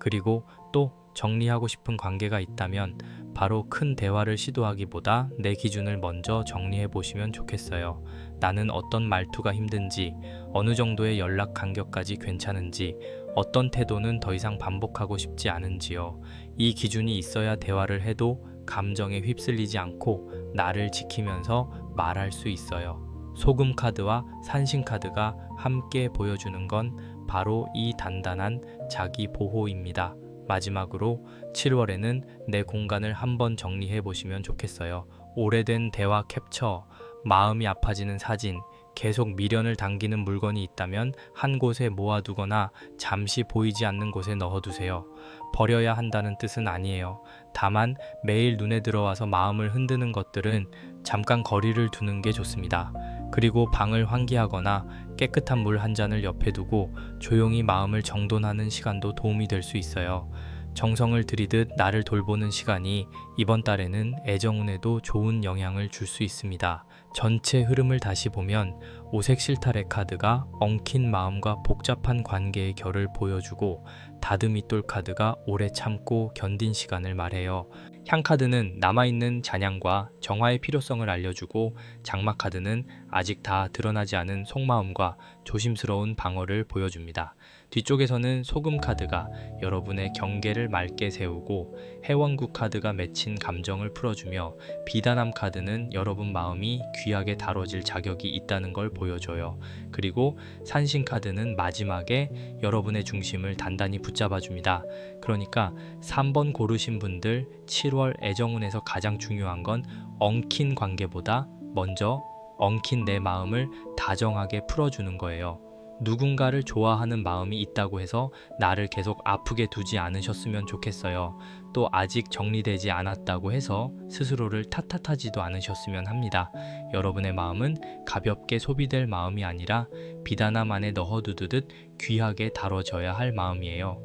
그리고 또 정리하고 싶은 관계가 있다면 바로 큰 대화를 시도하기보다 내 기준을 먼저 정리해 보시면 좋겠어요. 나는 어떤 말투가 힘든지, 어느 정도의 연락 간격까지 괜찮은지, 어떤 태도는 더 이상 반복하고 싶지 않은지요. 이 기준이 있어야 대화를 해도 감정에 휩쓸리지 않고 나를 지키면서 말할 수 있어요. 소금 카드와 산신 카드가 함께 보여주는 건 바로 이 단단한 자기 보호입니다. 마지막으로 7월에는 내 공간을 한번 정리해 보시면 좋겠어요. 오래된 대화 캡처, 마음이 아파지는 사진, 계속 미련을 당기는 물건이 있다면 한 곳에 모아두거나 잠시 보이지 않는 곳에 넣어두세요. 버려야 한다는 뜻은 아니에요. 다만 매일 눈에 들어와서 마음을 흔드는 것들은 잠깐 거리를 두는 게 좋습니다. 그리고 방을 환기하거나 깨끗한 물 한 잔을 옆에 두고 조용히 마음을 정돈하는 시간도 도움이 될 수 있어요. 정성을 들이듯 나를 돌보는 시간이 이번 달에는 애정운에도 좋은 영향을 줄 수 있습니다. 전체 흐름을 다시 보면 오색 실타래 카드가 엉킨 마음과 복잡한 관계의 결을 보여주고, 다듬이돌 카드가 오래 참고 견딘 시간을 말해요. 향 카드는 남아있는 잔향과 정화의 필요성을 알려주고, 장마 카드는 아직 다 드러나지 않은 속마음과 조심스러운 방어를 보여줍니다. 뒤쪽에서는 소금 카드가 여러분의 경계를 맑게 세우고, 해원구 카드가 맺힌 감정을 풀어주며, 비단함 카드는 여러분 마음이 귀하게 다뤄질 자격이 있다는 걸 보여줘요. 그리고 산신 카드는 마지막에 여러분의 중심을 단단히 붙잡아줍니다. 그러니까 3번 고르신 분들 7월 애정운에서 가장 중요한 건 엉킨 관계보다 먼저 엉킨 내 마음을 다정하게 풀어주는 거예요. 누군가를 좋아하는 마음이 있다고 해서 나를 계속 아프게 두지 않으셨으면 좋겠어요. 또 아직 정리되지 않았다고 해서 스스로를 탓하지도 않으셨으면 합니다. 여러분의 마음은 가볍게 소비될 마음이 아니라 비단함 안에 넣어두듯 귀하게 다뤄져야 할 마음이에요.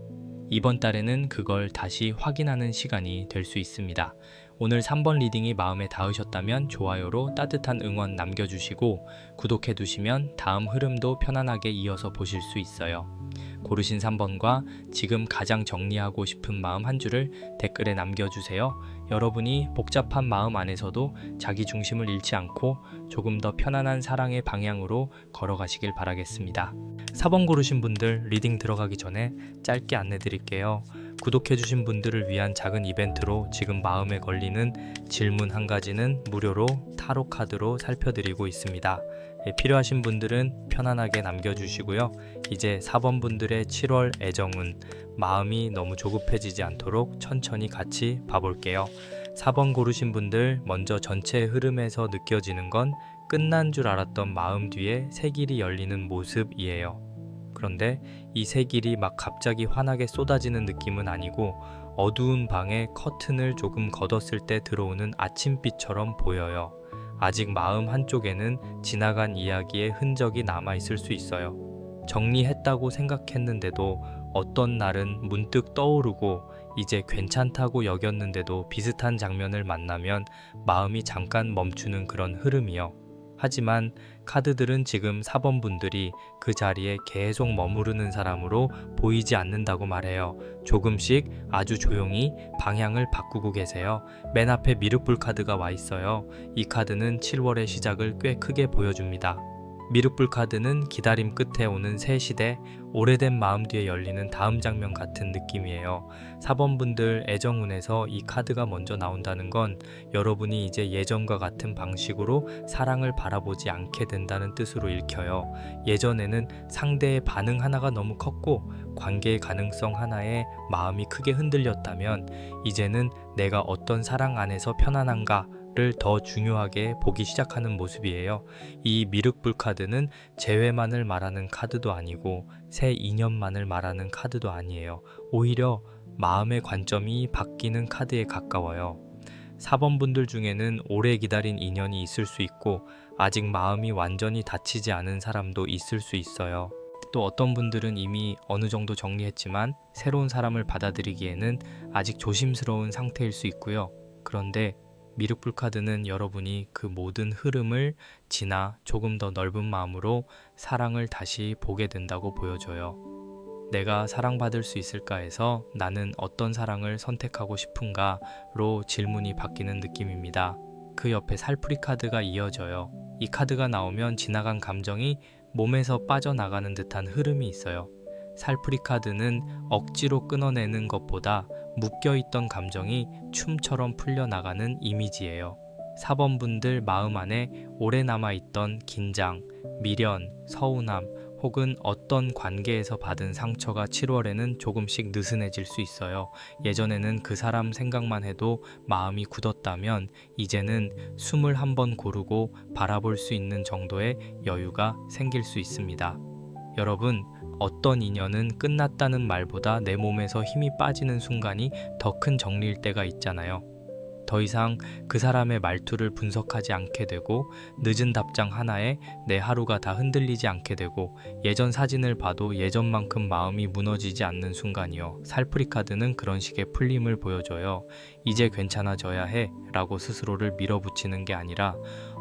이번 달에는 그걸 다시 확인하는 시간이 될 수 있습니다. 오늘 3번 리딩이 마음에 닿으셨다면 좋아요로 따뜻한 응원 남겨주시고 구독해 두시면 다음 흐름도 편안하게 이어서 보실 수 있어요. 고르신 3번과 지금 가장 정리하고 싶은 마음 한 줄을 댓글에 남겨주세요. 여러분이 복잡한 마음 안에서도 자기 중심을 잃지 않고 조금 더 편안한 사랑의 방향으로 걸어가시길 바라겠습니다. 4번 고르신 분들 리딩 들어가기 전에 짧게 안내 드릴게요. 구독해주신 분들을 위한 작은 이벤트로 지금 마음에 걸리는 질문 한 가지는 무료로 타로 카드로 살펴드리고 있습니다. 필요하신 분들은 편안하게 남겨주시고요. 이제 4번 분들의 7월 애정운, 마음이 너무 조급해지지 않도록 천천히 같이 봐볼게요. 4번 고르신 분들 먼저 전체 흐름에서 느껴지는 건 끝난 줄 알았던 마음 뒤에 새 길이 열리는 모습이에요. 그런데 이 새 길이 막 갑자기 환하게 쏟아지는 느낌은 아니고 어두운 방에 커튼을 조금 걷었을 때 들어오는 아침빛처럼 보여요. 아직 마음 한쪽에는 지나간 이야기의 흔적이 남아있을 수 있어요. 정리했다고 생각했는데도 어떤 날은 문득 떠오르고 이제 괜찮다고 여겼는데도 비슷한 장면을 만나면 마음이 잠깐 멈추는 그런 흐름이요. 하지만 카드들은 지금 4번 분들이 그 자리에 계속 머무르는 사람으로 보이지 않는다고 말해요. 조금씩 아주 조용히 방향을 바꾸고 계세요. 맨 앞에 미륵불 카드가 와 있어요. 이 카드는 7월의 시작을 꽤 크게 보여줍니다. 미륵불 카드는 기다림 끝에 오는 새 시대, 오래된 마음 뒤에 열리는 다음 장면 같은 느낌이에요. 4번 분들 애정운에서 이 카드가 먼저 나온다는 건 여러분이 이제 예전과 같은 방식으로 사랑을 바라보지 않게 된다는 뜻으로 읽혀요. 예전에는 상대의 반응 하나가 너무 컸고 관계의 가능성 하나에 마음이 크게 흔들렸다면 이제는 내가 어떤 사랑 안에서 편안한가 를 더 중요하게 보기 시작하는 모습이에요. 이 미륵불 카드는 재회만을 말하는 카드도 아니고 새 인연만을 말하는 카드도 아니에요. 오히려 마음의 관점이 바뀌는 카드에 가까워요. 4번 분들 중에는 오래 기다린 인연이 있을 수 있고 아직 마음이 완전히 닫히지 않은 사람도 있을 수 있어요. 또 어떤 분들은 이미 어느 정도 정리했지만 새로운 사람을 받아들이기에는 아직 조심스러운 상태일 수 있고요. 그런데 미륵불 카드는 여러분이 그 모든 흐름을 지나 조금 더 넓은 마음으로 사랑을 다시 보게 된다고 보여줘요. 내가 사랑받을 수 있을까 해서 나는 어떤 사랑을 선택하고 싶은가로 질문이 바뀌는 느낌입니다. 그 옆에 살풀이 카드가 이어져요. 이 카드가 나오면 지나간 감정이 몸에서 빠져나가는 듯한 흐름이 있어요. 살풀이 카드는 억지로 끊어내는 것보다 묶여있던 감정이 춤처럼 풀려나가는 이미지예요. 4번 분들 마음 안에 오래 남아있던 긴장, 미련, 서운함 혹은 어떤 관계에서 받은 상처가 7월에는 조금씩 느슨해질 수 있어요. 예전에는 그 사람 생각만 해도 마음이 굳었다면 이제는 숨을 한번 고르고 바라볼 수 있는 정도의 여유가 생길 수 있습니다. 여러분, 어떤 인연은 끝났다는 말보다 내 몸에서 힘이 빠지는 순간이 더 큰 정리일 때가 있잖아요. 더 이상 그 사람의 말투를 분석하지 않게 되고 늦은 답장 하나에 내 하루가 다 흔들리지 않게 되고 예전 사진을 봐도 예전만큼 마음이 무너지지 않는 순간이요. 살풀이 카드는 그런 식의 풀림을 보여줘요. 이제 괜찮아져야 해 라고 스스로를 밀어붙이는 게 아니라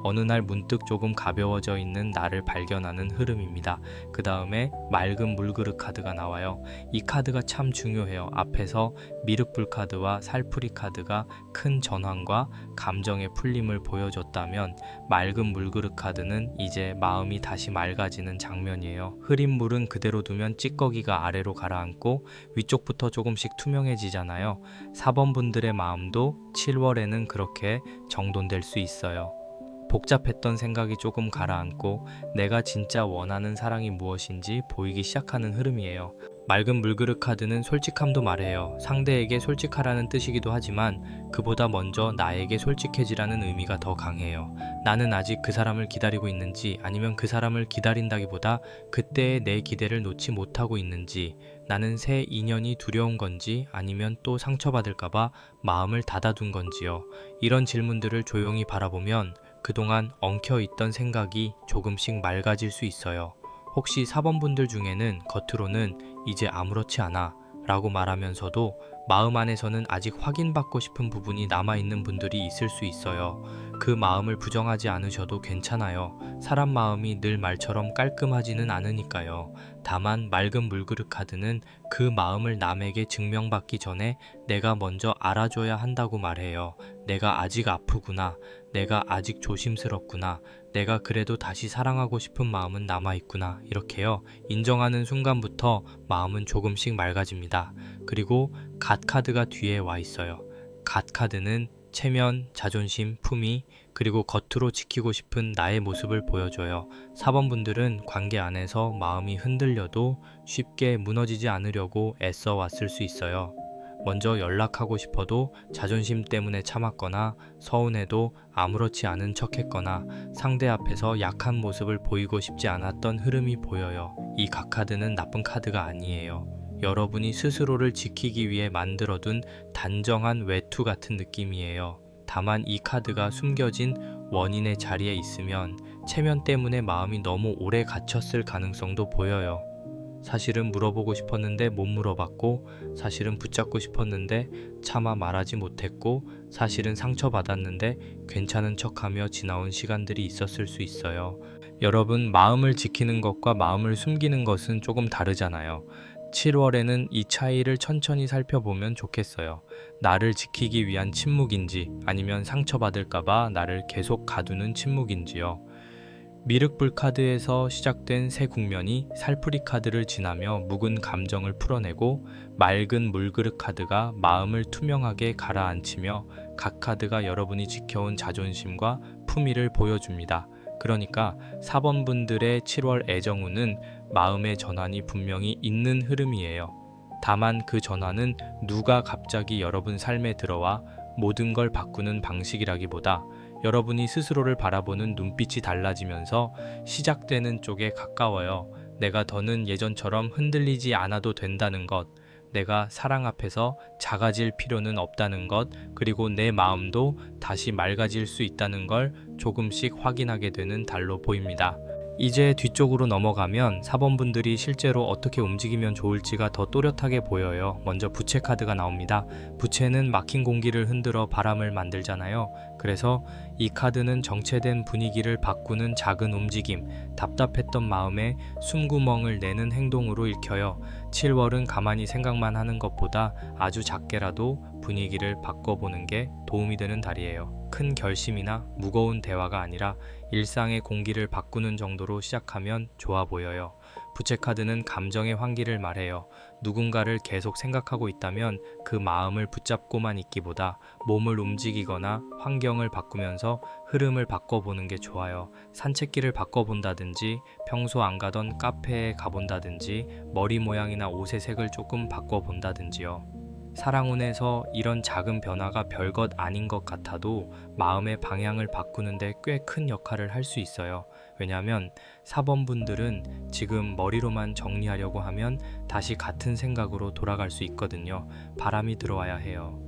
어느 날 문득 조금 가벼워져 있는 나를 발견하는 흐름입니다. 그 다음에 맑은 물그릇 카드가 나와요. 이 카드가 참 중요해요. 앞에서 미륵불 카드와 살풀이 카드가 큰 전환과 감정의 풀림을 보여줬다면 맑은 물그릇 카드는 이제 마음이 다시 맑아지는 장면이에요. 흐린 물은 그대로 두면 찌꺼기가 아래로 가라앉고 위쪽부터 조금씩 투명해지잖아요. 4번 분들의 마음도 7월에는 그렇게 정돈될 수 있어요. 복잡했던 생각이 조금 가라앉고 내가 진짜 원하는 사랑이 무엇인지 보이기 시작하는 흐름이에요. 맑은 물그릇 카드는 솔직함도 말해요. 상대에게 솔직하라는 뜻이기도 하지만 그보다 먼저 나에게 솔직해지라는 의미가 더 강해요. 나는 아직 그 사람을 기다리고 있는지 아니면 그 사람을 기다린다기보다 그때의 내 기대를 놓지 못하고 있는지 나는 새 인연이 두려운 건지 아니면 또 상처받을까봐 마음을 닫아둔 건지요. 이런 질문들을 조용히 바라보면 그동안 엉켜있던 생각이 조금씩 맑아질 수 있어요. 혹시 4번 분들 중에는 겉으로는 이제 아무렇지 않아 라고 말하면서도 마음 안에서는 아직 확인받고 싶은 부분이 남아있는 분들이 있을 수 있어요. 그 마음을 부정하지 않으셔도 괜찮아요. 사람 마음이 늘 말처럼 깔끔하지는 않으니까요. 다만 맑은 물그릇 카드는 그 마음을 남에게 증명받기 전에 내가 먼저 알아줘야 한다고 말해요. 내가 아직 아프구나. 내가 아직 조심스럽구나. 내가 그래도 다시 사랑하고 싶은 마음은 남아있구나. 이렇게요. 인정하는 순간부터 마음은 조금씩 맑아집니다. 그리고 갓 카드가 뒤에 와 있어요. 갓 카드는 체면, 자존심, 품위, 그리고 겉으로 지키고 싶은 나의 모습을 보여줘요. 4번 분들은 관계 안에서 마음이 흔들려도 쉽게 무너지지 않으려고 애써 왔을 수 있어요. 먼저 연락하고 싶어도 자존심 때문에 참았거나 서운해도 아무렇지 않은 척했거나 상대 앞에서 약한 모습을 보이고 싶지 않았던 흐름이 보여요. 이 갓 카드는 나쁜 카드가 아니에요. 여러분이 스스로를 지키기 위해 만들어둔 단정한 외투 같은 느낌이에요. 다만 이 카드가 숨겨진 원인의 자리에 있으면 체면 때문에 마음이 너무 오래 갇혔을 가능성도 보여요. 사실은 물어보고 싶었는데 못 물어봤고, 사실은 붙잡고 싶었는데 차마 말하지 못했고, 사실은 상처받았는데 괜찮은 척하며 지나온 시간들이 있었을 수 있어요. 여러분, 마음을 지키는 것과 마음을 숨기는 것은 조금 다르잖아요. 7월에는 이 차이를 천천히 살펴보면 좋겠어요. 나를 지키기 위한 침묵인지 아니면 상처받을까봐 나를 계속 가두는 침묵인지요. 미륵불 카드에서 시작된 새 국면이 살풀이 카드를 지나며 묵은 감정을 풀어내고 맑은 물그릇 카드가 마음을 투명하게 가라앉히며 각 카드가 여러분이 지켜온 자존심과 품위를 보여줍니다. 그러니까 4번 분들의 7월 애정운은 마음의 전환이 분명히 있는 흐름이에요. 다만 그 전환은 누가 갑자기 여러분 삶에 들어와 모든 걸 바꾸는 방식이라기보다 여러분이 스스로를 바라보는 눈빛이 달라지면서 시작되는 쪽에 가까워요. 내가 더는 예전처럼 흔들리지 않아도 된다는 것, 내가 사랑 앞에서 작아질 필요는 없다는 것, 그리고 내 마음도 다시 맑아질 수 있다는 걸 조금씩 확인하게 되는 달로 보입니다. 이제 뒤쪽으로 넘어가면 4번 분들이 실제로 어떻게 움직이면 좋을지가 더 또렷하게 보여요. 먼저 부채 카드가 나옵니다. 부채는 막힌 공기를 흔들어 바람을 만들잖아요. 그래서 이 카드는 정체된 분위기를 바꾸는 작은 움직임, 답답했던 마음에 숨구멍을 내는 행동으로 읽혀요. 7월은 가만히 생각만 하는 것보다 아주 작게라도 분위기를 바꿔보는 게 도움이 되는 달이에요. 큰 결심이나 무거운 대화가 아니라 일상의 공기를 바꾸는 정도로 시작하면 좋아 보여요. 부채 카드는 감정의 환기를 말해요. 누군가를 계속 생각하고 있다면 그 마음을 붙잡고만 있기보다 몸을 움직이거나 환경을 바꾸면서 흐름을 바꿔보는 게 좋아요. 산책길을 바꿔본다든지 평소 안 가던 카페에 가본다든지 머리 모양이나 옷의 색을 조금 바꿔본다든지요. 사랑운에서 이런 작은 변화가 별것 아닌 것 같아도 마음의 방향을 바꾸는데 꽤 큰 역할을 할 수 있어요. 왜냐하면 4번 분들은 지금 머리로만 정리하려고 하면 다시 같은 생각으로 돌아갈 수 있거든요. 바람이 들어와야 해요.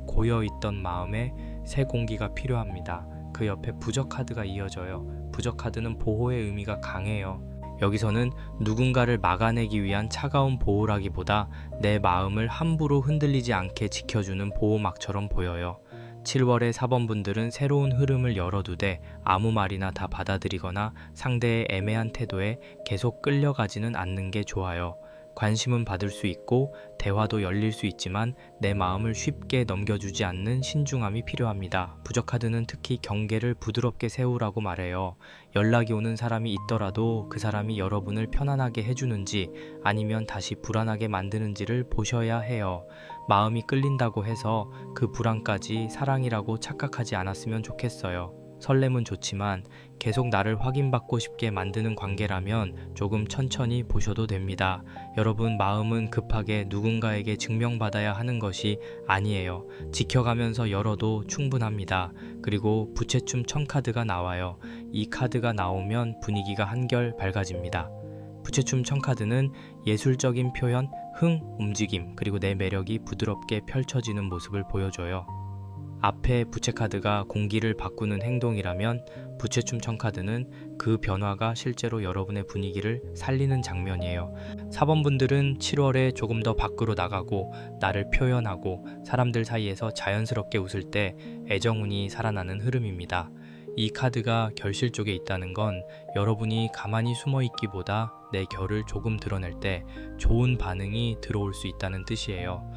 고여있던 마음에 새 공기가 필요합니다. 그 옆에 부적 카드가 이어져요. 부적 카드는 보호의 의미가 강해요. 여기서는 누군가를 막아내기 위한 차가운 보호라기보다 내 마음을 함부로 흔들리지 않게 지켜주는 보호막처럼 보여요. 7월의 4번 분들은 새로운 흐름을 열어두되 아무 말이나 다 받아들이거나 상대의 애매한 태도에 계속 끌려가지는 않는 게 좋아요. 관심은 받을 수 있고 대화도 열릴 수 있지만 내 마음을 쉽게 넘겨주지 않는 신중함이 필요합니다. 부적 카드는 특히 경계를 부드럽게 세우라고 말해요. 연락이 오는 사람이 있더라도 그 사람이 여러분을 편안하게 해주는지 아니면 다시 불안하게 만드는지를 보셔야 해요. 마음이 끌린다고 해서 그 불안까지 사랑이라고 착각하지 않았으면 좋겠어요. 설렘은 좋지만 계속 나를 확인받고 싶게 만드는 관계라면 조금 천천히 보셔도 됩니다. 여러분, 마음은 급하게 누군가에게 증명받아야 하는 것이 아니에요. 지켜가면서 열어도 충분합니다. 그리고 부채춤 청카드가 나와요. 이 카드가 나오면 분위기가 한결 밝아집니다. 부채춤 청카드는 예술적인 표현, 흥, 움직임, 그리고 내 매력이 부드럽게 펼쳐지는 모습을 보여줘요. 앞에 부채 카드가 공기를 바꾸는 행동이라면 부채춤 청카드는 그 변화가 실제로 여러분의 분위기를 살리는 장면이에요. 4번 분들은 7월에 조금 더 밖으로 나가고 나를 표현하고 사람들 사이에서 자연스럽게 웃을 때 애정운이 살아나는 흐름입니다. 이 카드가 결실 쪽에 있다는 건 여러분이 가만히 숨어 있기보다 내 결을 조금 드러낼 때 좋은 반응이 들어올 수 있다는 뜻이에요.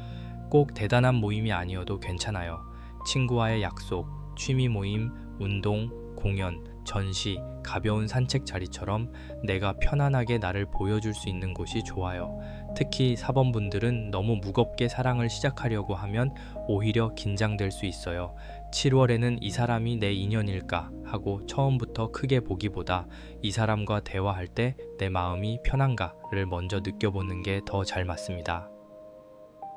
꼭 대단한 모임이 아니어도 괜찮아요. 친구와의 약속, 취미 모임, 운동, 공연, 전시, 가벼운 산책 자리처럼 내가 편안하게 나를 보여줄 수 있는 곳이 좋아요. 특히 4번 분들은 너무 무겁게 사랑을 시작하려고 하면 오히려 긴장될 수 있어요. 7월에는 이 사람이 내 인연일까 하고 처음부터 크게 보기보다 이 사람과 대화할 때 내 마음이 편한가를 먼저 느껴보는 게 더 잘 맞습니다.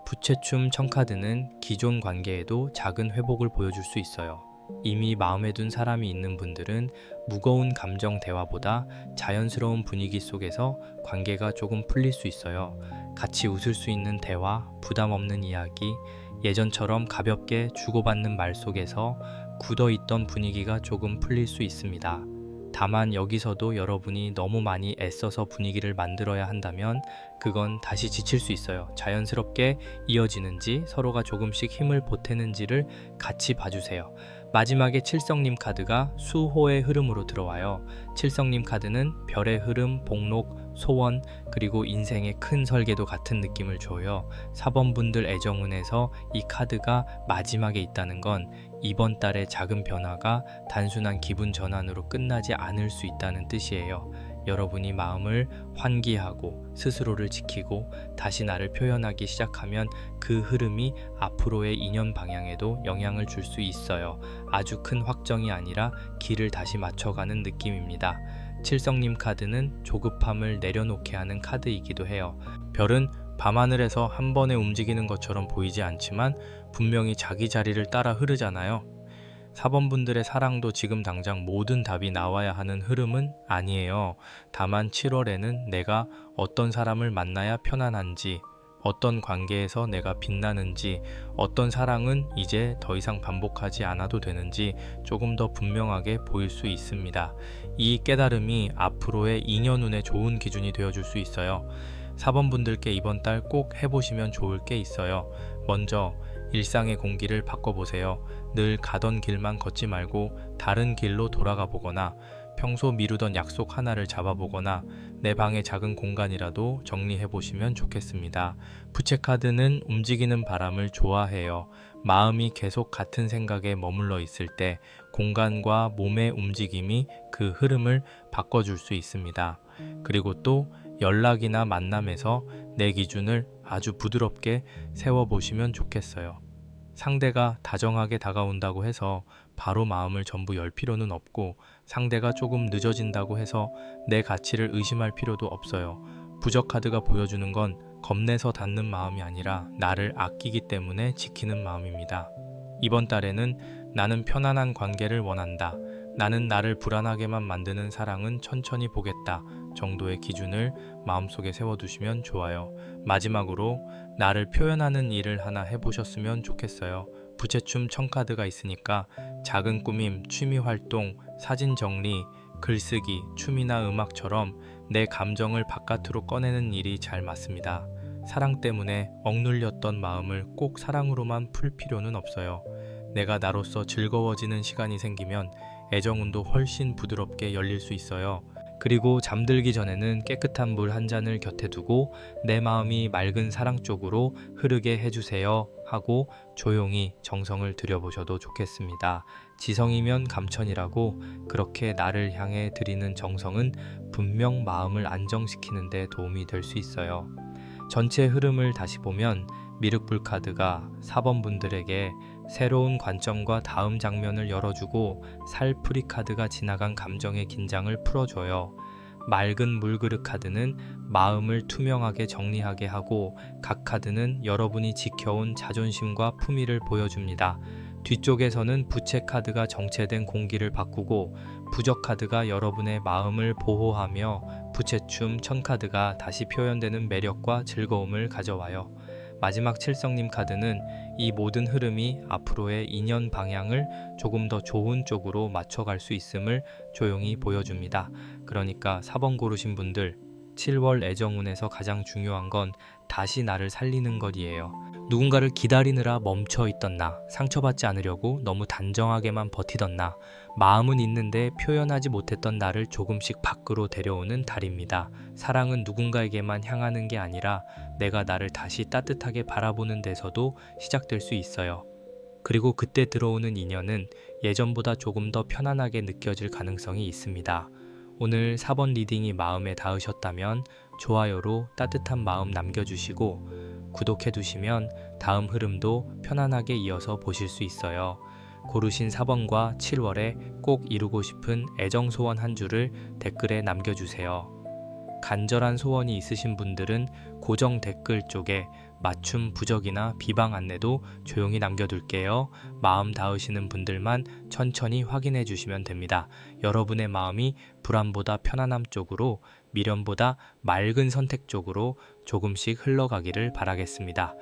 부채춤 청카드는 기존 관계에도 작은 회복을 보여줄 수 있어요. 이미 마음에 둔 사람이 있는 분들은 무거운 감정 대화보다 자연스러운 분위기 속에서 관계가 조금 풀릴 수 있어요. 같이 웃을 수 있는 대화, 부담 없는 이야기, 예전처럼 가볍게 주고받는 말 속에서 굳어있던 분위기가 조금 풀릴 수 있습니다. 다만 여기서도 여러분이 너무 많이 애써서 분위기를 만들어야 한다면 그건 다시 지칠 수 있어요. 자연스럽게 이어지는지 서로가 조금씩 힘을 보태는지를 같이 봐주세요. 마지막에 칠성님 카드가 수호의 흐름으로 들어와요. 칠성님 카드는 별의 흐름, 복록, 소원, 그리고 인생의 큰 설계도 같은 느낌을 줘요. 4번 분들 애정운에서 이 카드가 마지막에 있다는 건 이번 달의 작은 변화가 단순한 기분 전환으로 끝나지 않을 수 있다는 뜻이에요. 여러분이 마음을 환기하고 스스로를 지키고 다시 나를 표현하기 시작하면 그 흐름이 앞으로의 인연 방향에도 영향을 줄 수 있어요. 아주 큰 확정이 아니라 길을 다시 맞춰가는 느낌입니다. 칠성님 카드는 조급함을 내려놓게 하는 카드이기도 해요. 별은 밤하늘에서 한 번에 움직이는 것처럼 보이지 않지만 분명히 자기 자리를 따라 흐르잖아요. 4번 분들의 사랑도 지금 당장 모든 답이 나와야 하는 흐름은 아니에요. 다만 7월에는 내가 어떤 사람을 만나야 편안한지, 어떤 관계에서 내가 빛나는지, 어떤 사랑은 이제 더 이상 반복하지 않아도 되는지 조금 더 분명하게 보일 수 있습니다. 이 깨달음이 앞으로의 인연운의 좋은 기준이 되어줄 수 있어요. 4번 분들께 이번 달 꼭 해보시면 좋을 게 있어요. 먼저 일상의 공기를 바꿔보세요. 늘 가던 길만 걷지 말고 다른 길로 돌아가 보거나 평소 미루던 약속 하나를 잡아보거나 내 방의 작은 공간이라도 정리해 보시면 좋겠습니다. 부채 카드는 움직이는 바람을 좋아해요. 마음이 계속 같은 생각에 머물러 있을 때 공간과 몸의 움직임이 그 흐름을 바꿔줄 수 있습니다. 그리고 또 연락이나 만남에서 내 기준을 아주 부드럽게 세워보시면 좋겠어요. 상대가 다정하게 다가온다고 해서 바로 마음을 전부 열 필요는 없고 상대가 조금 늦어진다고 해서 내 가치를 의심할 필요도 없어요. 부적 카드가 보여주는 건 겁내서 닫는 마음이 아니라 나를 아끼기 때문에 지키는 마음입니다. 이번 달에는 나는 편안한 관계를 원한다. 나는 나를 불안하게만 만드는 사랑은 천천히 보겠다 정도의 기준을 마음속에 세워두시면 좋아요. 마지막으로 나를 표현하는 일을 하나 해보셨으면 좋겠어요. 부채춤 청카드가 있으니까 작은 꾸밈, 취미활동, 사진 정리, 글쓰기, 춤이나 음악처럼 내 감정을 바깥으로 꺼내는 일이 잘 맞습니다. 사랑 때문에 억눌렸던 마음을 꼭 사랑으로만 풀 필요는 없어요. 내가 나로서 즐거워지는 시간이 생기면 애정운도 훨씬 부드럽게 열릴 수 있어요. 그리고 잠들기 전에는 깨끗한 물 한 잔을 곁에 두고 내 마음이 맑은 사랑 쪽으로 흐르게 해주세요 하고 조용히 정성을 들여보셔도 좋겠습니다. 지성이면 감천이라고 그렇게 나를 향해 드리는 정성은 분명 마음을 안정시키는 데 도움이 될 수 있어요. 전체 흐름을 다시 보면 미륵불 카드가 4번 분들에게 새로운 관점과 다음 장면을 열어주고 살풀이 카드가 지나간 감정의 긴장을 풀어줘요. 맑은 물그릇 카드는 마음을 투명하게 정리하게 하고 각 카드는 여러분이 지켜온 자존심과 품위를 보여줍니다. 뒤쪽에서는 부채 카드가 정체된 공기를 바꾸고 부적 카드가 여러분의 마음을 보호하며 부채춤 천 카드가 다시 표현되는 매력과 즐거움을 가져와요. 마지막 칠성님 카드는 이 모든 흐름이 앞으로의 인연 방향을 조금 더 좋은 쪽으로 맞춰갈 수 있음을 조용히 보여줍니다. 그러니까 4번 고르신 분들 7월 애정운에서 가장 중요한 건 다시 나를 살리는 것이에요. 누군가를 기다리느라 멈춰 있던 나, 상처받지 않으려고 너무 단정하게만 버티던 나, 마음은 있는데 표현하지 못했던 나를 조금씩 밖으로 데려오는 달입니다. 사랑은 누군가에게만 향하는 게 아니라 내가 나를 다시 따뜻하게 바라보는 데서도 시작될 수 있어요. 그리고 그때 들어오는 인연은 예전보다 조금 더 편안하게 느껴질 가능성이 있습니다. 오늘 4번 리딩이 마음에 닿으셨다면 좋아요로 따뜻한 마음 남겨주시고 구독해두시면 다음 흐름도 편안하게 이어서 보실 수 있어요. 고르신 4번과 7월에 꼭 이루고 싶은 애정 소원 한 줄을 댓글에 남겨주세요. 간절한 소원이 있으신 분들은 고정 댓글 쪽에 맞춤 부적이나 비방 안내도 조용히 남겨둘게요. 마음 닿으시는 분들만 천천히 확인해 주시면 됩니다. 여러분의 마음이 불안보다 편안함 쪽으로, 미련보다 맑은 선택 쪽으로 조금씩 흘러가기를 바라겠습니다.